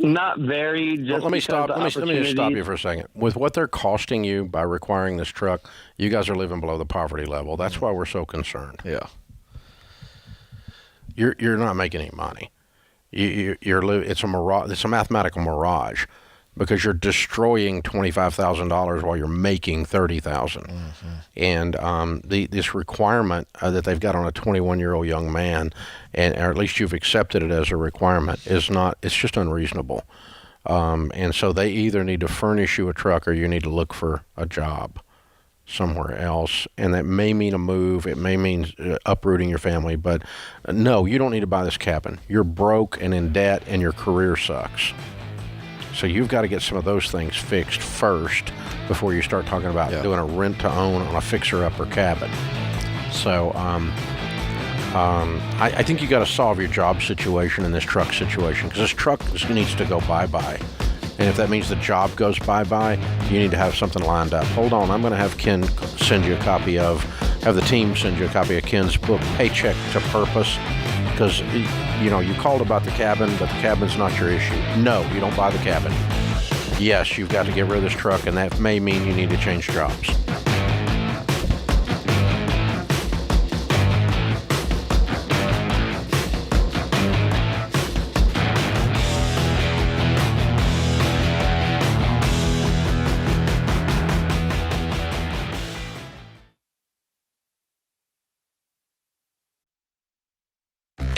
Not very. Just let me stop. Let me just stop you for a second. With what they're costing you by requiring this truck, you guys are living below the poverty level. That's why we're so concerned. Yeah. You're not making any money. It's a mirage. It's a mathematical mirage, because you're destroying $25,000 while you're making $30,000. And this requirement that they've got on a 21-year-old young man, or at least you've accepted it as a requirement, is not. It's just unreasonable. And so they either need to furnish you a truck, or you need to look for a job somewhere else. And that may mean a move. It may mean uprooting your family. But no, you don't need to buy this cabin. You're broke and in debt, and your career sucks. So you've got to get some of those things fixed first before you start talking about doing a rent-to-own on a fixer-upper cabin. So I think you got to solve your job situation and this truck situation, because this truck needs to go bye-bye. And if that means the job goes bye-bye, you need to have something lined up. Hold on, I'm going to have Ken send you a copy of, have the team send you a copy of Ken's book, Paycheck to Purpose. Because, you called about the cabin, but the cabin's not your issue. No, you don't buy the cabin. Yes, you've got to get rid of this truck, and that may mean you need to change jobs.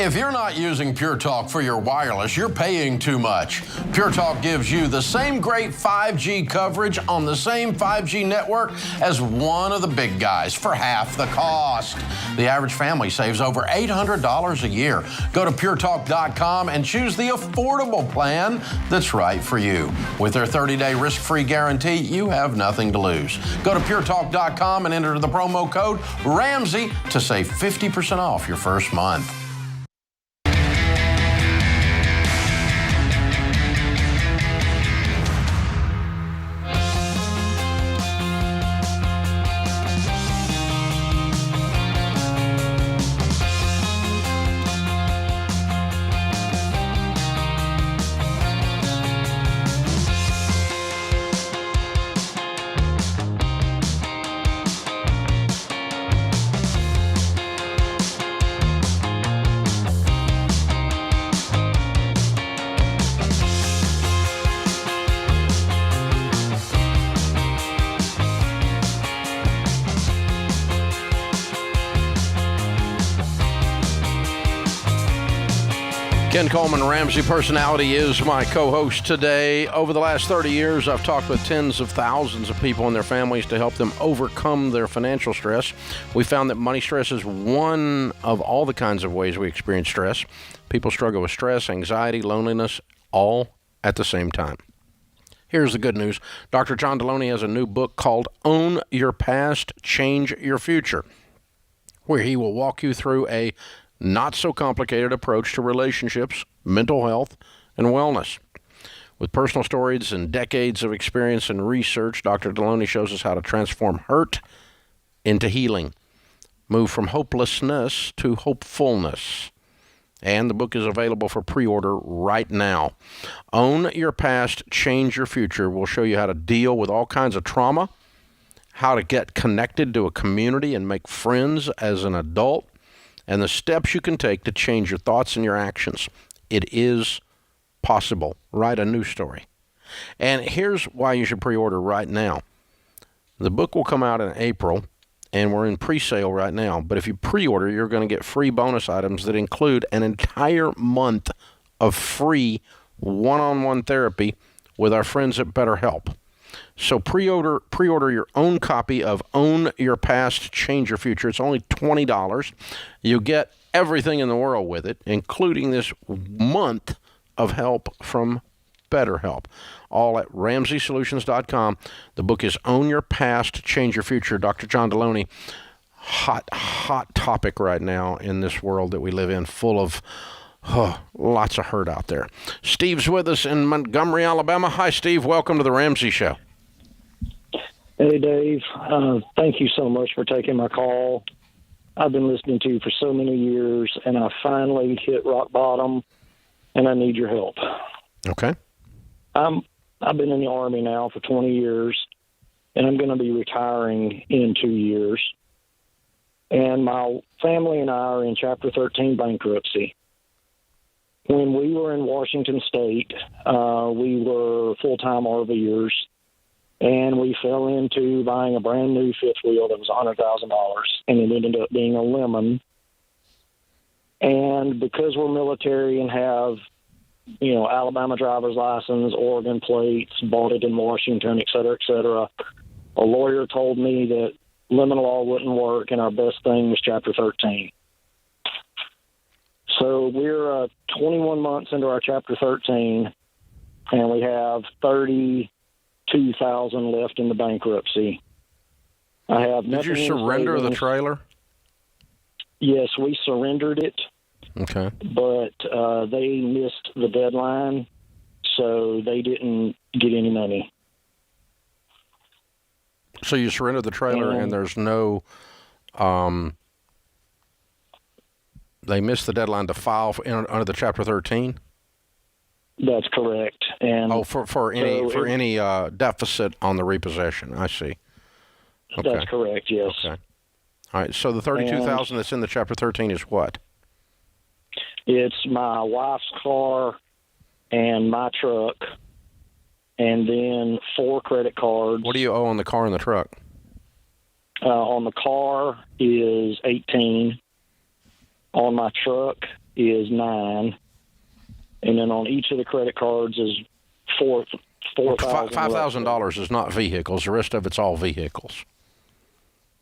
If you're not using Pure Talk for your wireless, you're paying too much. Pure Talk gives you the same great 5G coverage on the same 5G network as one of the big guys for half the cost. The average family saves over $800 a year. Go to puretalk.com and choose the affordable plan that's right for you. With their 30-day risk-free guarantee, you have nothing to lose. Go to puretalk.com and enter the promo code Ramsey to save 50% off your first month. Ken Coleman, Ramsey Personality, is my co-host today. Over the last 30 years, I've talked with tens of thousands of people and their families to help them overcome their financial stress. We found that money stress is one of all the kinds of ways we experience stress. People struggle with stress, anxiety, loneliness, all at the same time. Here's the good news. Dr. John Deloney has a new book called Own Your Past, Change Your Future, where he will walk you through a not-so-complicated approach to relationships, mental health, and wellness. With personal stories and decades of experience and research, Dr. Deloney shows us how to transform hurt into healing, move from hopelessness to hopefulness. And the book is available for pre-order right now. Own Your Past, Change Your Future will show you how to deal with all kinds of trauma, how to get connected to a community and make friends as an adult, and the steps you can take to change your thoughts and your actions. It is possible. Write a news story. And here's why you should pre-order right now. The book will come out in April, and we're in pre-sale right now. But if you pre-order, you're going to get free bonus items that include an entire month of free one-on-one therapy with our friends at BetterHelp. So pre-order your own copy of Own Your Past, Change Your Future. It's only $20. You get everything in the world with it, including this month of help from BetterHelp. All at RamseySolutions.com. The book is Own Your Past, Change Your Future. Dr. John Deloney, hot topic right now in this world that we live in, full of lots of hurt out there. Steve's with us in Montgomery, Alabama. Hi, Steve. Welcome to the Ramsey Show. Hey, Dave. Thank you so much for taking my call. I've been listening to you for so many years, and I finally hit rock bottom, and I need your help. Okay. I've been in the Army now for 20 years, and I'm going to be retiring in 2 years. And my family and I are in Chapter 13 bankruptcy. When we were in Washington State, we were full-time RVers, and we fell into buying a brand new fifth wheel that was $100,000, and it ended up being a lemon. And because we're military and have, Alabama driver's license, Oregon plates, bought it in Washington, et cetera, a lawyer told me that lemon law wouldn't work, and our best thing was Chapter 13. So we're 21 months into our Chapter 13, and we have $32,000 left in the bankruptcy. I have nothing. Did you surrender the trailer? Yes, we surrendered it. Okay. But they missed the deadline, so they didn't get any money. So you surrendered the trailer, and there's no. They missed the deadline to file under the Chapter 13. That's correct. And for any deficit on the repossession. I see. Okay. That's correct. Yes. Okay. All right. So the $32,000 that's in the Chapter 13 is what? It's my wife's car and my truck, and then 4 credit cards. What do you owe on the car and the truck? On the car is $18. On my truck is $9, and then on each of the credit cards is $4,000. $5,000 is not vehicles. The rest of it's all vehicles.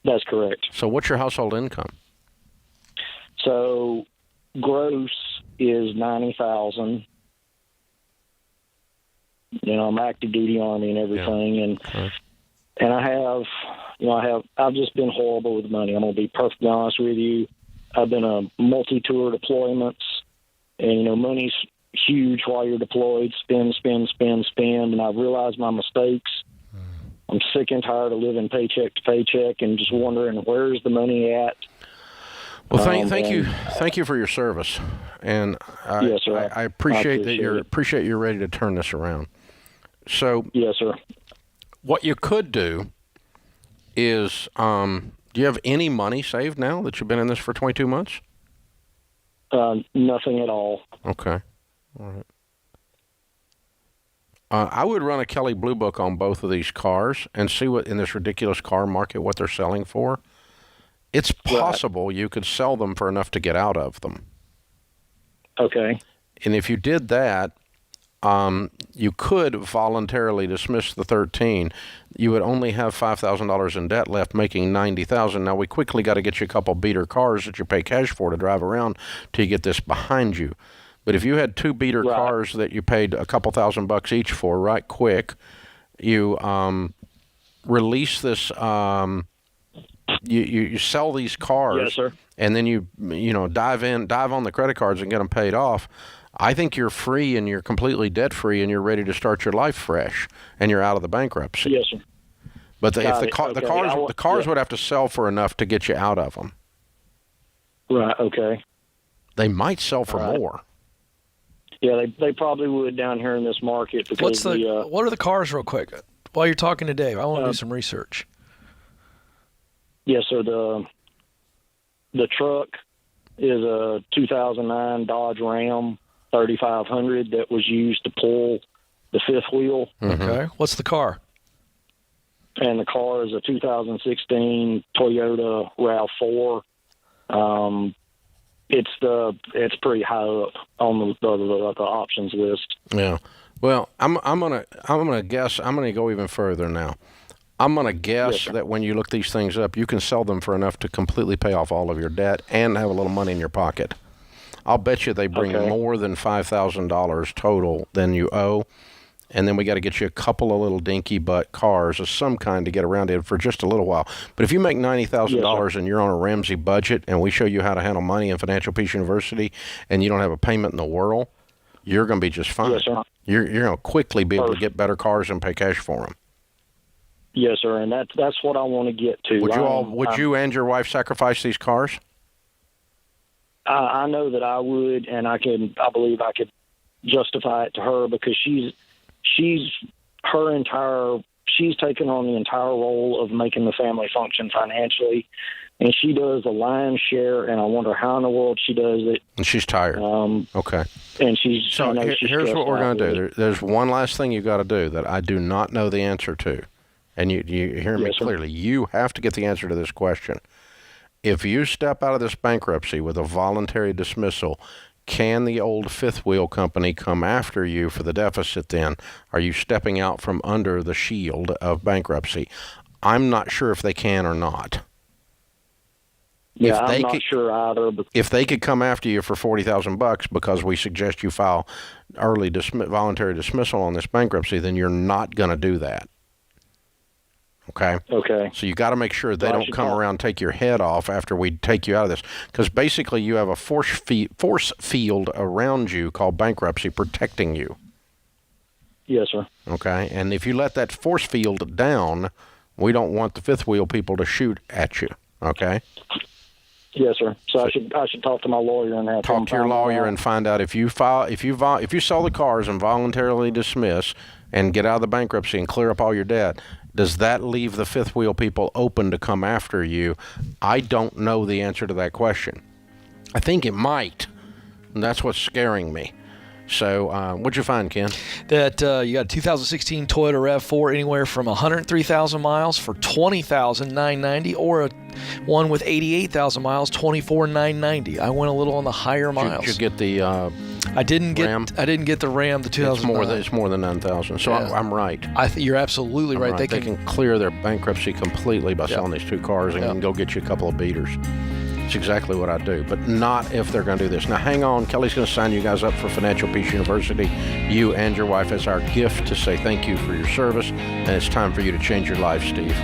That's correct. So what's your household income? So gross is $90,000. I'm active duty Army and everything, and I've just been horrible with money. I'm gonna be perfectly honest with you. I've been on multi-tour deployments, and money's huge while you're deployed. Spend, and I've realized my mistakes. I'm sick and tired of living paycheck to paycheck and just wondering where's the money at. Well, thank you for your service, and yes, sir. I appreciate that you're ready to turn this around. So yes, sir. What you could do is, do you have any money saved now that you've been in this for 22 months? Nothing at all. Okay, all right. I would run a Kelley Blue Book on both of these cars and see what in this ridiculous car market what they're selling for. It's possible you could sell them for enough to get out of them. Okay. And if you did that, you could voluntarily dismiss the 13. You would only have $5,000 in debt left, making $90,000. Now we quickly got to get you a couple beater cars that you pay cash for to drive around till you get this behind you. But if you had 2 beater cars that you paid a couple $1,000 each for, right quick, you release this. You sell these cars, yes, sir. And then you dive on the credit cards and get them paid off. I think you're free and you're completely debt free and you're ready to start your life fresh and you're out of the bankruptcy. Yes, sir. But the cars would have to sell for enough to get you out of them. Right. Okay. They might sell for more. Yeah, they probably would down here in this market. Because what are the cars, real quick? While you're talking to Dave, I want to do some research. Yes, sir. The truck is a 2009 Dodge Ram 3500 that was used to pull the fifth wheel. Okay. What's the car? and the car is a 2016 Toyota RAV4. It's pretty high up on the options list. Yeah. Well, I'm gonna guess. I'm gonna go even further now. I'm gonna guess that when you look these things up, you can sell them for enough to completely pay off all of your debt and have a little money in your pocket. I'll bet you they bring more than $5,000 total than you owe. And then we got to get you a couple of little dinky butt cars of some kind to get around it for just a little while. But if you make $90,000 and you're on a Ramsey budget, and we show you how to handle money in Financial Peace University, and you don't have a payment in the world, you're going to be just fine. Yes, sir. You're going to quickly be able to get better cars and pay cash for them. Yes, sir, and that's what I want to get to. Would you and your wife sacrifice these cars? I know that I would, and I believe I could justify it to her because she's taken on the entire role of making the family function financially, and she does the lion's share, and I wonder how in the world she does it. And she's tired. Okay. And here's what we're going to do. There's one last thing you got to do that I do not know the answer to, and you hear me clearly. You have to get the answer to this question. If you step out of this bankruptcy with a voluntary dismissal, can the old fifth wheel company come after you for the deficit then? Are you stepping out from under the shield of bankruptcy? I'm not sure if they can or not. Yeah, I'm not sure either. If they could come after you for $40,000 because we suggest you file early voluntary dismissal on this bankruptcy, then you're not going to do that. Okay? Okay. So you got to make sure they don't come around and take your head off after we take you out of this. Because basically you have a force field around you called bankruptcy protecting you. Yes, sir. Okay? And if you let that force field down, we don't want the fifth wheel people to shoot at you. Okay? Yes, sir. So I should talk to my lawyer and have talk to your lawyer and find out if you sell the cars and voluntarily dismiss and get out of the bankruptcy and clear up all your debt, does that leave the fifth wheel people open to come after you? I don't know the answer to that question. I think it might, and that's what's scaring me. So what'd you find, Ken? That you got a 2016 Toyota RAV4 anywhere from 103,000 miles for $20,990, or one with 88,000 miles, $24,990. I went a little on the higher miles. Did you get the I didn't get Ram? I didn't get the Ram, the 2009. It's more than 9,000. So yeah. I'm right. You're absolutely right. They can clear their bankruptcy completely by selling these two cars and can go get you a couple of beaters. It's exactly what I do, but not if they're going to do this. Now, hang on. Kelly's going to sign you guys up for Financial Peace University, you and your wife, as our gift to say thank you for your service, and it's time for you to change your life, Steve.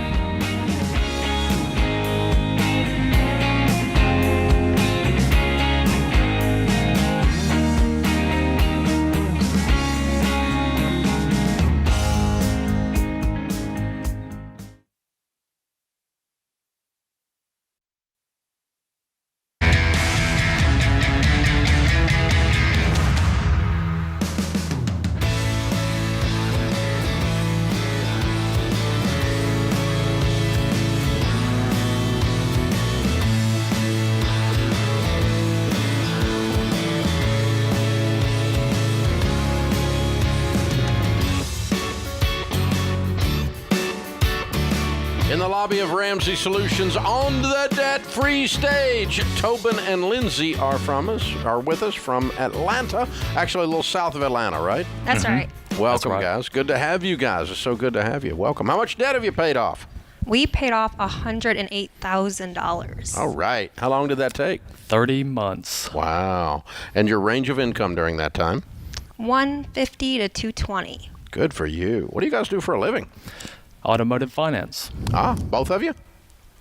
In the lobby of Ramsey Solutions on the debt-free stage, Tobin and Lindsay are with us from Atlanta. Actually, a little south of Atlanta, right? That's right. Welcome, guys. Good to have you guys. It's so good to have you. Welcome. How much debt have you paid off? We paid off $108,000. All right. How long did that take? 30 months. Wow. And your range of income during that time? $150 to $220. Good for you. What do you guys do for a living? Automotive finance. Both of you?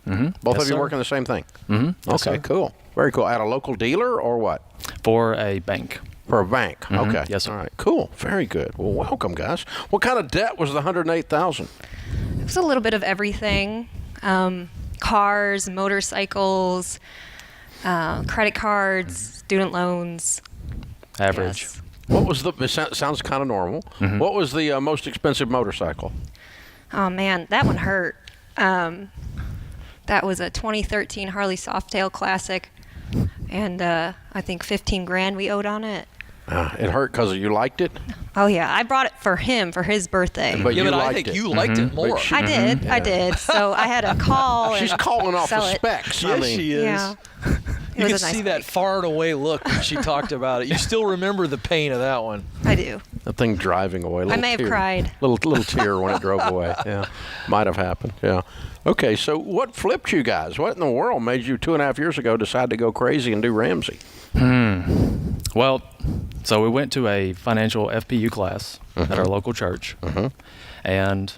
Mm-hmm. Both of you working the same thing? Mm-hmm. Okay, cool. Very cool. At a local dealer or what? For a bank. For a bank. Mm-hmm. Okay. Yes, sir. All right. Cool. Very good. Well, welcome, guys. What kind of debt was the $108,000? It was a little bit of everything. Cars, motorcycles, credit cards, student loans. Average. Yes. What was it sounds kind of normal. Mm-hmm. What was the most expensive motorcycle? Oh, man, that one hurt. That was a 2013 Harley Softail Classic, and I think $15,000 we owed on it. It hurt because you liked it? Oh yeah, I brought it for him for his birthday. But you I liked think it. you liked it more. I did. I did. So I had to call. She's and calling off sell the it. specs. Yes, she is. Yeah. You was could a nice see that far and away look when she talked about it. You still remember the pain of that one. I do. The thing driving away. I may have cried. Little tear when it drove away. Yeah, might have happened. Yeah. Okay, so what flipped you guys? What in the world made you 2.5 years ago decide to go crazy and do Ramsey? Well, so we went to a financial FPU class at our local church, and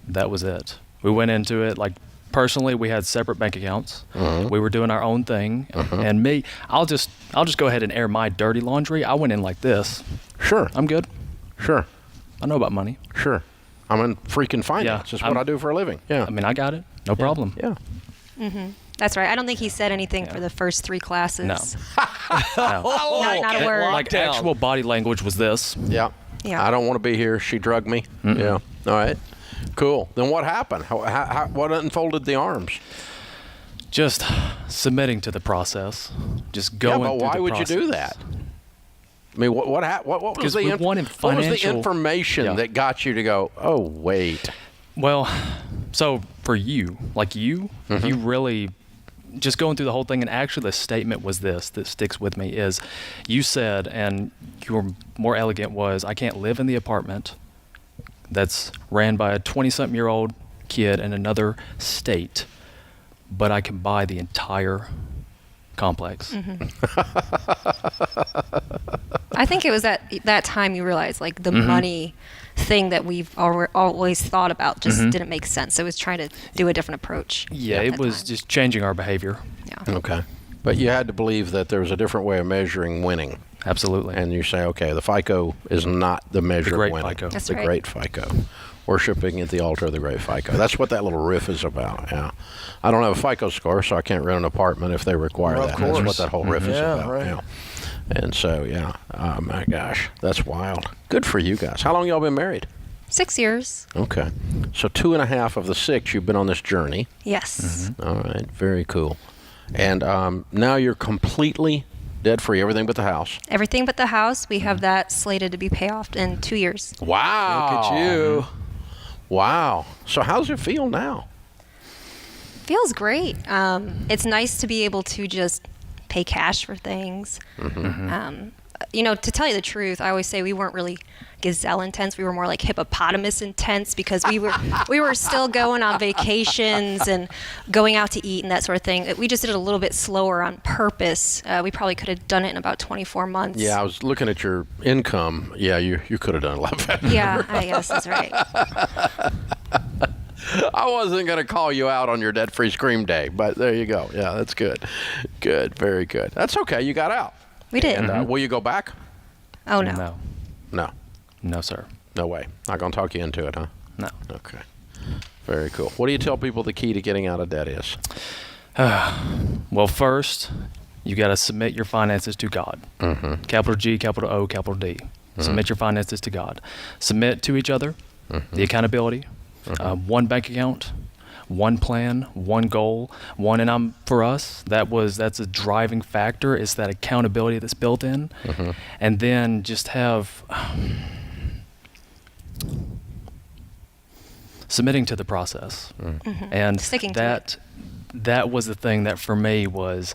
that was it. We went into it like personally. We had separate bank accounts. We were doing our own thing, and me, I'll just go ahead and air my dirty laundry. I went in like this. Sure, I'm good. Sure, I know about money. Sure, I'm in freaking finance. That's what I do for a living. Yeah, I mean, I got it. No problem. Yeah. That's right. I don't think he said anything for the first 3 classes. No. Not a word. Like actual body language was this. Yeah. Yeah. I don't want to be here. She drugged me. Yeah. All right. Cool. Then what happened? What unfolded the arms? Just submitting to the process. Just going. Yeah, but why would you do that? I mean, what was the information that got you to go, oh, wait? Well, so for you, you really just going through the whole thing, and actually the statement was this that sticks with me is you said, and you were more elegant, was I can't live in the apartment that's ran by a 20-something-year-old kid in another state, but I can buy the entire complex. I think it was at that time you realized like the money thing that we've always thought about just didn't make sense. It was trying to do a different approach. Yeah, it was just changing our behavior. Yeah. Okay. But you had to believe that there was a different way of measuring winning. Absolutely. And you say, okay, the FICO is not the measure great of winning. FICO. That's the right. great FICO. Worshiping at the altar of the great FICO. That's what that little riff is about. Yeah. I don't have a FICO score, so I can't rent an apartment if they require that. That's what that whole riff is about. Right. Yeah. And so, yeah. Oh, my gosh. That's wild. Good for you guys. How long y'all been married? 6 years. Okay. So 2.5 of the 6, you've been on this journey. Yes. All right. Very cool. And now you're completely debt-free, everything but the house. Everything but the house. We have that slated to be paid off in 2 years. Wow. Look at you. Wow. So how's it feel now? Feels great. It's nice to be able to just pay cash for things. To tell you the truth, I always say we weren't really gazelle intense. We were more like hippopotamus intense because we were still going on vacations and going out to eat and that sort of thing. We just did it a little bit slower on purpose. We probably could have done it in about 24 months. Yeah, I was looking at your income. Yeah, you could have done a lot better. Yeah, I guess that's right. I wasn't going to call you out on your debt-free scream day, but there you go. Yeah, that's good. Good, very good. That's okay. You got out. We did. And will you go back? Oh, no. No. No, sir. No way. Not going to talk you into it, huh? No. Okay. Very cool. What do you tell people the key to getting out of debt is? Well, first, you got to submit your finances to God. Capital G, capital O, capital D. Submit your finances to God. Submit to each other, the accountability, one bank account, one plan, one goal, and for us, that's a driving factor, is that accountability that's built in. And then just have submitting to the process. And sticking to it. That was the thing that for me was,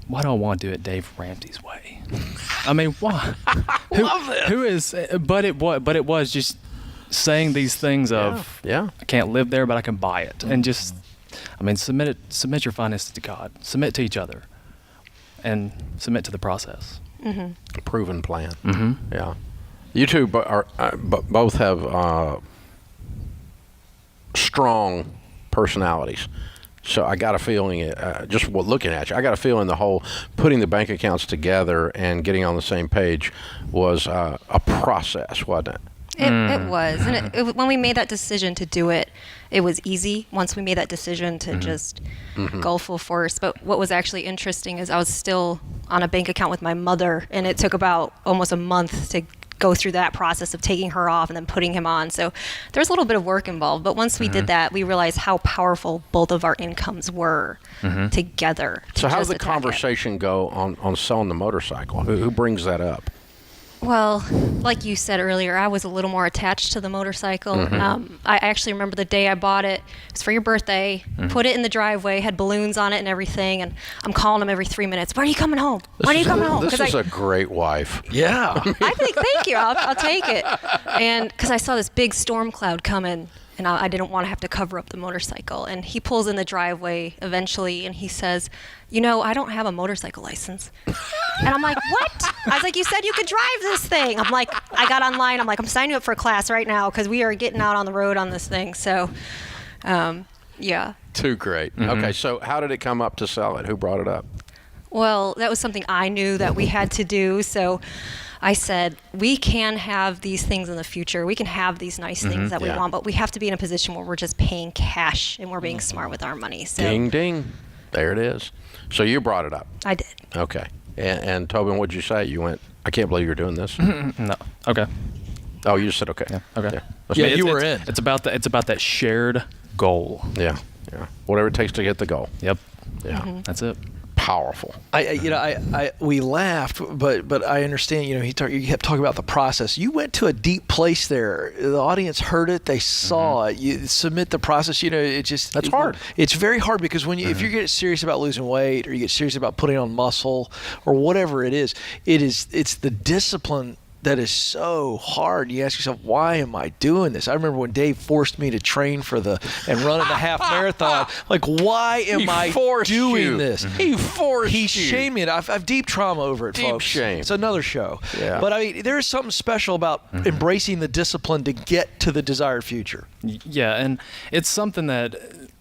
why do I want to do it Dave Ramsey's way? I mean, why? Love this. But it was just saying these things of, I can't live there, but I can buy it. And just, submit your finances to God. Submit to each other. And submit to the process. A proven plan. Yeah. You two both have strong personalities. So I got a feeling, just looking at you, I got a feeling the whole putting the bank accounts together and getting on the same page was a process, wasn't it? It was. And when we made that decision to do it, it was easy once we made that decision to just go full force. But what was actually interesting is I was still on a bank account with my mother, and it took about almost a month to go through that process of taking her off and then putting him on. So there's a little bit of work involved. But once we did that, we realized how powerful both of our incomes were together. So how does the conversation go on selling the motorcycle? Who brings that up? Well, like you said earlier, I was a little more attached to the motorcycle. I actually remember the day I bought it. It was for your birthday. Put it in the driveway, had balloons on it and everything. And I'm calling him every 3 minutes. When are you coming home? When are you coming home? This is a great wife. Yeah. I think, thank you. I'll take it. And because I saw this big storm cloud coming, and I didn't want to have to cover up the motorcycle. And he pulls in the driveway eventually, and he says, I don't have a motorcycle license. And I'm like, what? I was like, you said you could drive this thing. I'm like, I got online. I'm like, I'm signing you up for a class right now because we are getting out on the road on this thing. So, yeah. Too great. Okay, so how did it come up to sell it? Who brought it up? Well, that was something I knew that we had to do. So I said, we can have these things in the future. We can have these nice things that we want, but we have to be in a position where we're just paying cash and we're being smart with our money. So, ding, ding. There it is. So you brought it up. I did. Okay. And Tobin, what'd you say? You went, I can't believe you're doing this. No. Okay. Oh, you just said okay. Yeah. Okay. Yeah, you were in. It's about that shared goal. Yeah. Whatever it takes to get the goal. Yep. Yeah. That's it. Powerful. We laughed, but I understand. You kept talking about the process. You went to a deep place there. The audience heard it. They saw it. You submit the process. That's hard. It's very hard because when if you get serious about losing weight or you get serious about putting on muscle or whatever it is, it's the discipline that is so hard. You ask yourself, why am I doing this? I remember when Dave forced me to train and run the half marathon. Like, why am I doing this? He forced He you. shamed me. I've deep trauma over it, Deep folks. shame. It's another show. Yeah. But there's something special about embracing the discipline to get to the desired future. Yeah, and it's something that,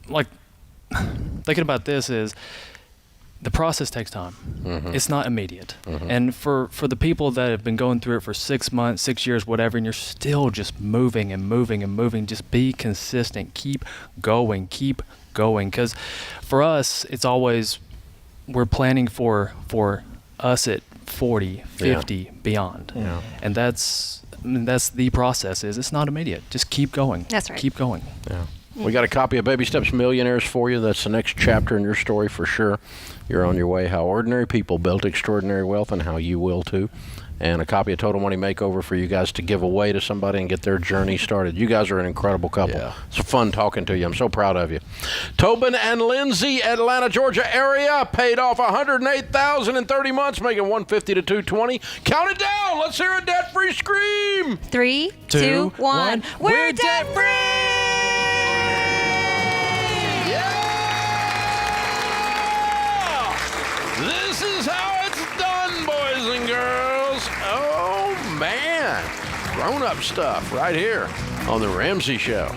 like, thinking about this is, the process takes time. It's not immediate. And for the people that have been going through it for 6 months, 6 years, whatever, and you're still just moving and moving and moving, just be consistent. Keep going. Because for us, it's always, we're planning for us at 40, 50, beyond. Yeah. And that's the process. It's not immediate. Just keep going. That's right. Keep going. Yeah. We got a copy of Baby Steps Millionaires for you. That's the next chapter in your story for sure. You're on your way. How ordinary people built extraordinary wealth and how you will too. And a copy of Total Money Makeover for you guys to give away to somebody and get their journey started. You guys are an incredible couple. Yeah. It's fun talking to you. I'm so proud of you. Tobin and Lindsay, Atlanta, Georgia area, paid off $108,000 in 30 months, making $150 to $220. Count it down. Let's hear a debt-free scream. 3, 2, 1. We're debt-free! This is how it's done, boys and girls. Oh, man. Grown-up stuff right here on The Ramsey Show.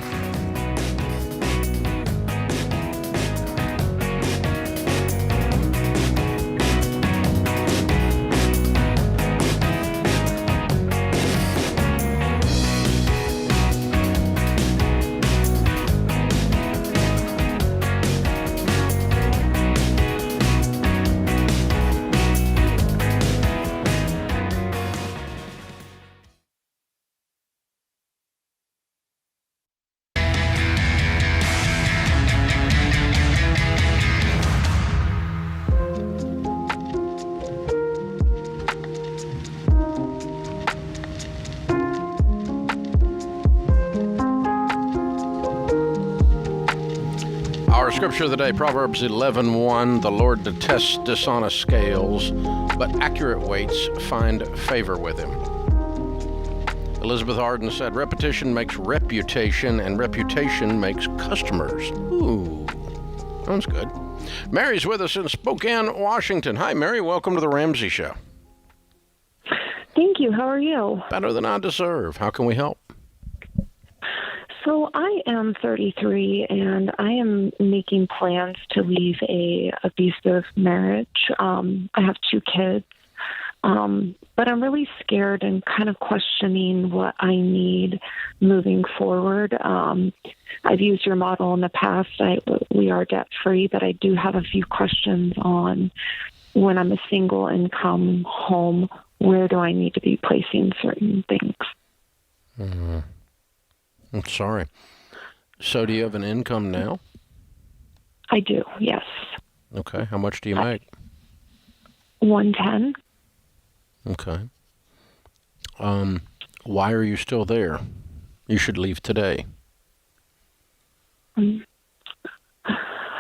Our scripture of the day, Proverbs 11:1. The Lord detests dishonest scales, but accurate weights find favor with him. Elizabeth Arden said, repetition makes reputation, and reputation makes customers. Ooh, sounds good. Mary's with us in Spokane, Washington. Hi, Mary. Welcome to The Ramsey Show. Thank you. How are you? Better than I deserve. How can we help? So I am 33, and I am making plans to leave a abusive marriage. I have 2 kids, but I'm really scared and kind of questioning what I need moving forward. I've used your model in the past. We are debt-free, but I do have a few questions on when I'm a single income home where do I need to be placing certain things. I'm sorry. So do you have an income now? I do, yes. Okay. How much do you make? 110. Okay. Why are you still there? You should leave today.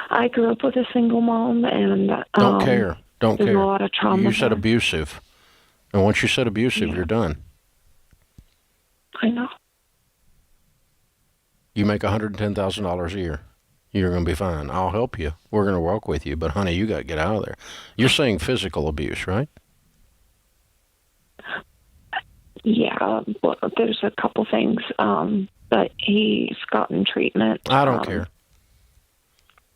I grew up with a single mom, and Don't care. Don't there's care. a lot of trauma. You said there. abusive. And once you said abusive, you're done. I know. You make $110,000 a year. You're going to be fine. I'll help you. We're going to work with you. But, honey, you got to get out of there. You're saying physical abuse, right? Yeah, well, there's a couple things, but he's gotten treatment. I don't care.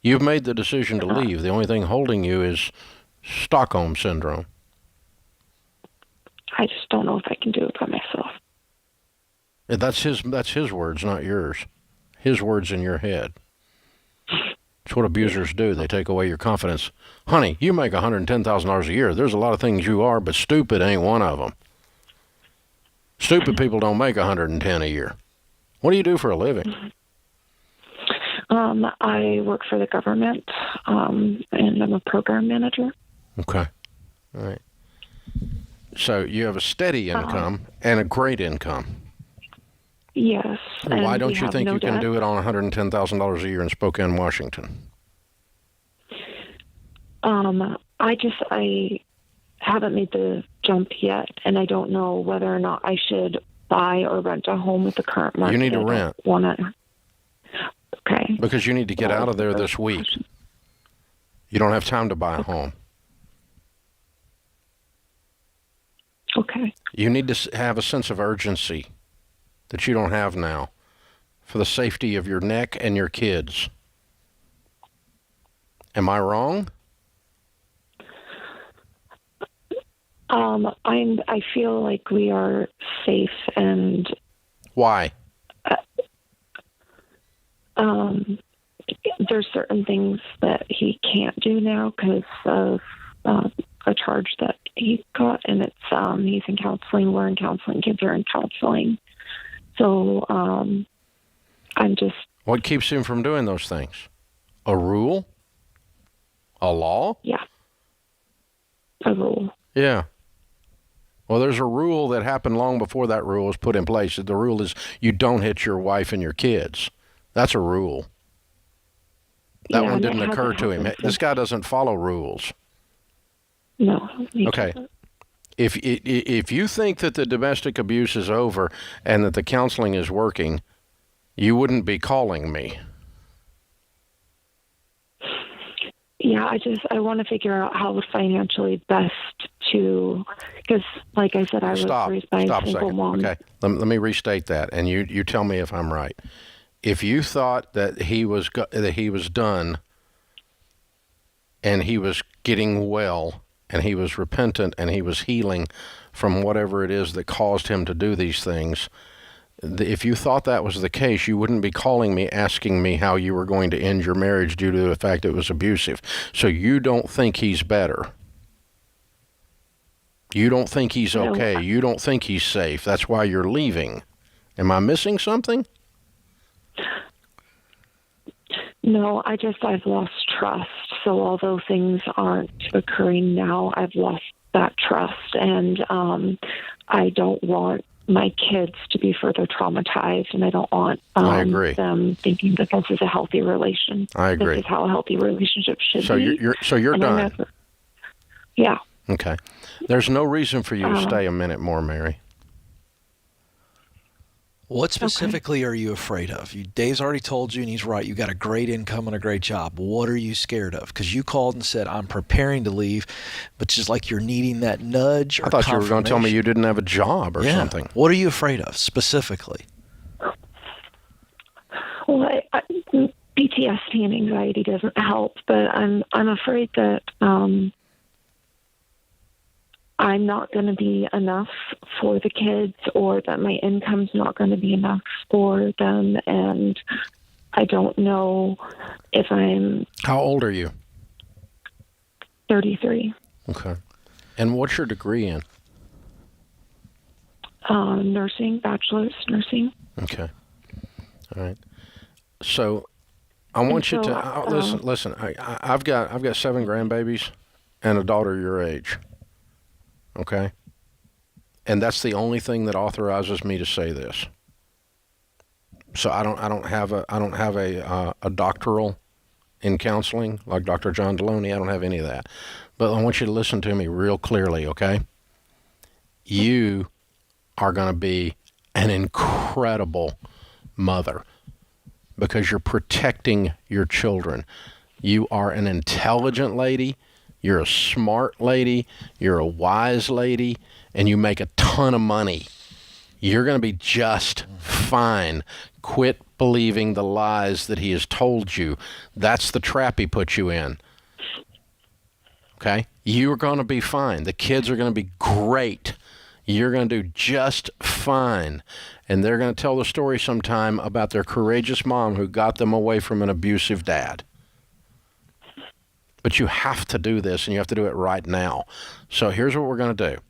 You've made the decision to leave. The only thing holding you is Stockholm Syndrome. I just don't know if I can do it by myself. That's his words, not yours. His words in your head. It's what abusers do. They take away your confidence. Honey, you make $110,000 a year. There's a lot of things you are, but stupid ain't one of them. Stupid people don't make $110 a year. What do you do for a living? I work for the government, and I'm a program manager. Okay. All right. So you have a steady income and a great income. Yes. Why don't you think you can do it on $110,000 a year in Spokane, Washington? I haven't made the jump yet, and I don't know whether or not I should buy or rent a home with the current market. You need to rent. Okay. Because you need to get out of there this week. You don't have time to buy a home. Okay. You need to have a sense of urgency that you don't have now for the safety of your neck and your kids. Am I wrong? I feel like we are safe, and why? There's certain things that he can't do now because of a charge that he got, and it's he's in counseling. We're in counseling. Kids are in counseling. So I'm just. What keeps him from doing those things? A rule? A law? Yeah. A rule. Yeah. Well, there's a rule that happened long before that rule was put in place. The rule is you don't hit your wife and your kids. That's a rule. That one didn't occur to him. This guy doesn't follow rules. No. Okay. If you think that the domestic abuse is over and that the counseling is working, you wouldn't be calling me. Yeah, I want to figure out how financially best to, because like I said, I was raised by a single mom. Okay, let me restate that, and you tell me if I'm right. If you thought that he was done, and he was getting well, and he was repentant, and he was healing from whatever it is that caused him to do these things, if you thought that was the case, you wouldn't be calling me asking me how you were going to end your marriage due to the fact it was abusive. So you don't think he's better. You don't think he's okay. You don't think he's safe. That's why you're leaving. Am I missing something? No, I've lost trust. So although things aren't occurring now, I've lost that trust. And I don't want my kids to be further traumatized, and I don't want I agree. them thinking that this is a healthy relation. I agree. This is how a healthy relationship should be. So you're done. Yeah. Okay. There's no reason for you to stay a minute more, Mary. What specifically are you afraid of? Dave's already told you, and he's right. You got a great income and a great job. What are you scared of? Because you called and said, I'm preparing to leave, but just like you're needing that nudge or I thought you were going to tell me you didn't have a job or something. What are you afraid of specifically? Well, PTSD and anxiety doesn't help, but I'm afraid that I'm not going to be enough for the kids, or that my income's not going to be enough for them, and I don't know if I'm... How old are you? 33. Okay. And what's your degree in? nursing, bachelor's nursing. Okay. All right. So I want you to listen. I've got 7 grandbabies and a daughter your age. Okay. And that's the only thing that authorizes me to say this. So I don't have a doctoral in counseling like Dr. John Deloney. I don't have any of that. But I want you to listen to me real clearly, okay? You are going to be an incredible mother because you're protecting your children. You are an intelligent lady. You're a smart lady. You're a wise lady. And you make a ton of money. You're going to be just fine. Quit believing the lies that he has told you. That's the trap he put you in. Okay? You're going to be fine. The kids are going to be great. You're going to do just fine. And they're going to tell the story sometime about their courageous mom who got them away from an abusive dad. But you have to do this, and you have to do it right now. So here's what we're going to do.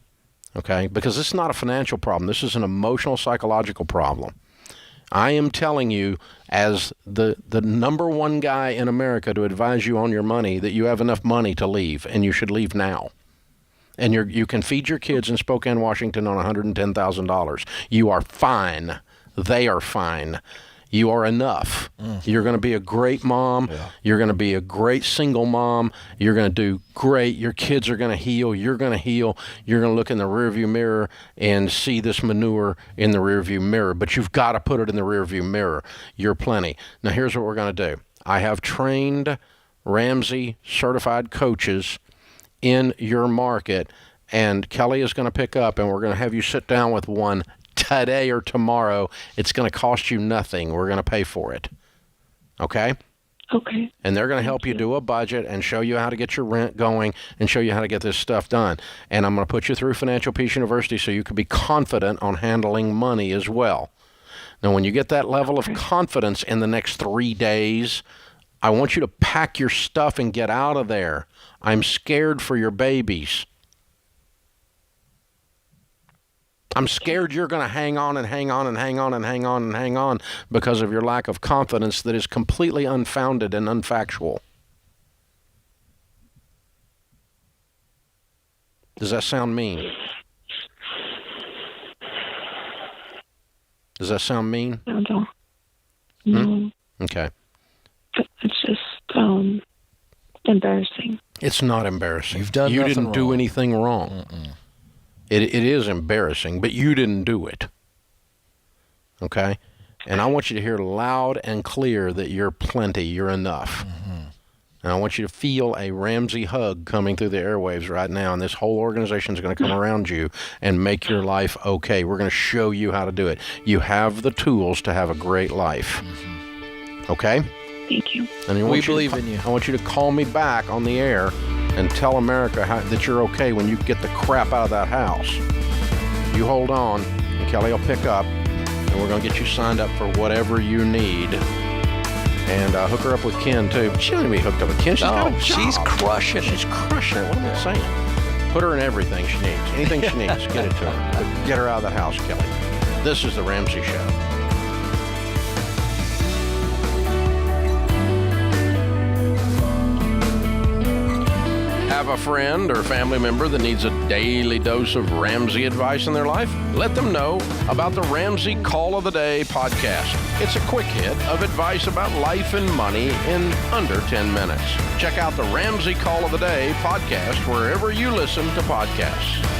Okay? Because this is not a financial problem. This is an emotional, psychological problem. I am telling you, as the number one guy in America to advise you on your money, that you have enough money to leave, and you should leave now. And you can feed your kids in Spokane, Washington on $110,000. You are fine. They are fine. You are enough. You're going to be a great mom. Yeah. You're going to be a great single mom. You're going to do great. Your kids are going to heal. You're going to heal. You're going to look in the rearview mirror and see this manure in the rearview mirror. But you've got to put it in the rearview mirror. You're plenty. Now, here's what we're going to do. I have trained Ramsey certified coaches in your market, and Kelly is going to pick up, and we're going to have you sit down with one today or tomorrow. It's going to cost you nothing. We're going to pay for it. Okay? Okay. And they're going to help you do a budget and show you how to get your rent going and show you how to get this stuff done. And I'm going to put you through Financial Peace University so you can be confident on handling money as well. Now, when you get that level of confidence in the next 3 days, I want you to pack your stuff and get out of there. I'm scared for your babies. I'm scared you're going to hang on and hang on and hang on and hang on and hang on because of your lack of confidence that is completely unfounded and unfactual. Does that sound mean? Does that sound mean? No. Okay. It's just embarrassing. It's not embarrassing. You've done You nothing didn't do wrong. anything wrong. It is embarrassing, but you didn't do it. Okay? And I want you to hear loud and clear that you're plenty, you're enough. And I want you to feel a Ramsey hug coming through the airwaves right now, and this whole organization is going to come around you and make your life okay. We're going to show you how to do it. You have the tools to have a great life. Okay? Thank you. And We believe in you. I want you to call me back on the air and tell America that you're okay when you get the crap out of that house. You hold on, and Kelly will pick up, and we're going to get you signed up for whatever you need. And hook her up with Ken, too. She doesn't even be hooked up with Ken. She's crushing it. She's crushing it. What am I saying? Put her in everything she needs. Anything she needs, get it to her. But get her out of the house, Kelly. This is The Ramsey Show. Have a friend or family member that needs a daily dose of Ramsey advice in their life? Let them know about the Ramsey Call of the Day podcast. It's a quick hit of advice about life and money in under 10 minutes. Check out the Ramsey Call of the Day podcast wherever you listen to podcasts.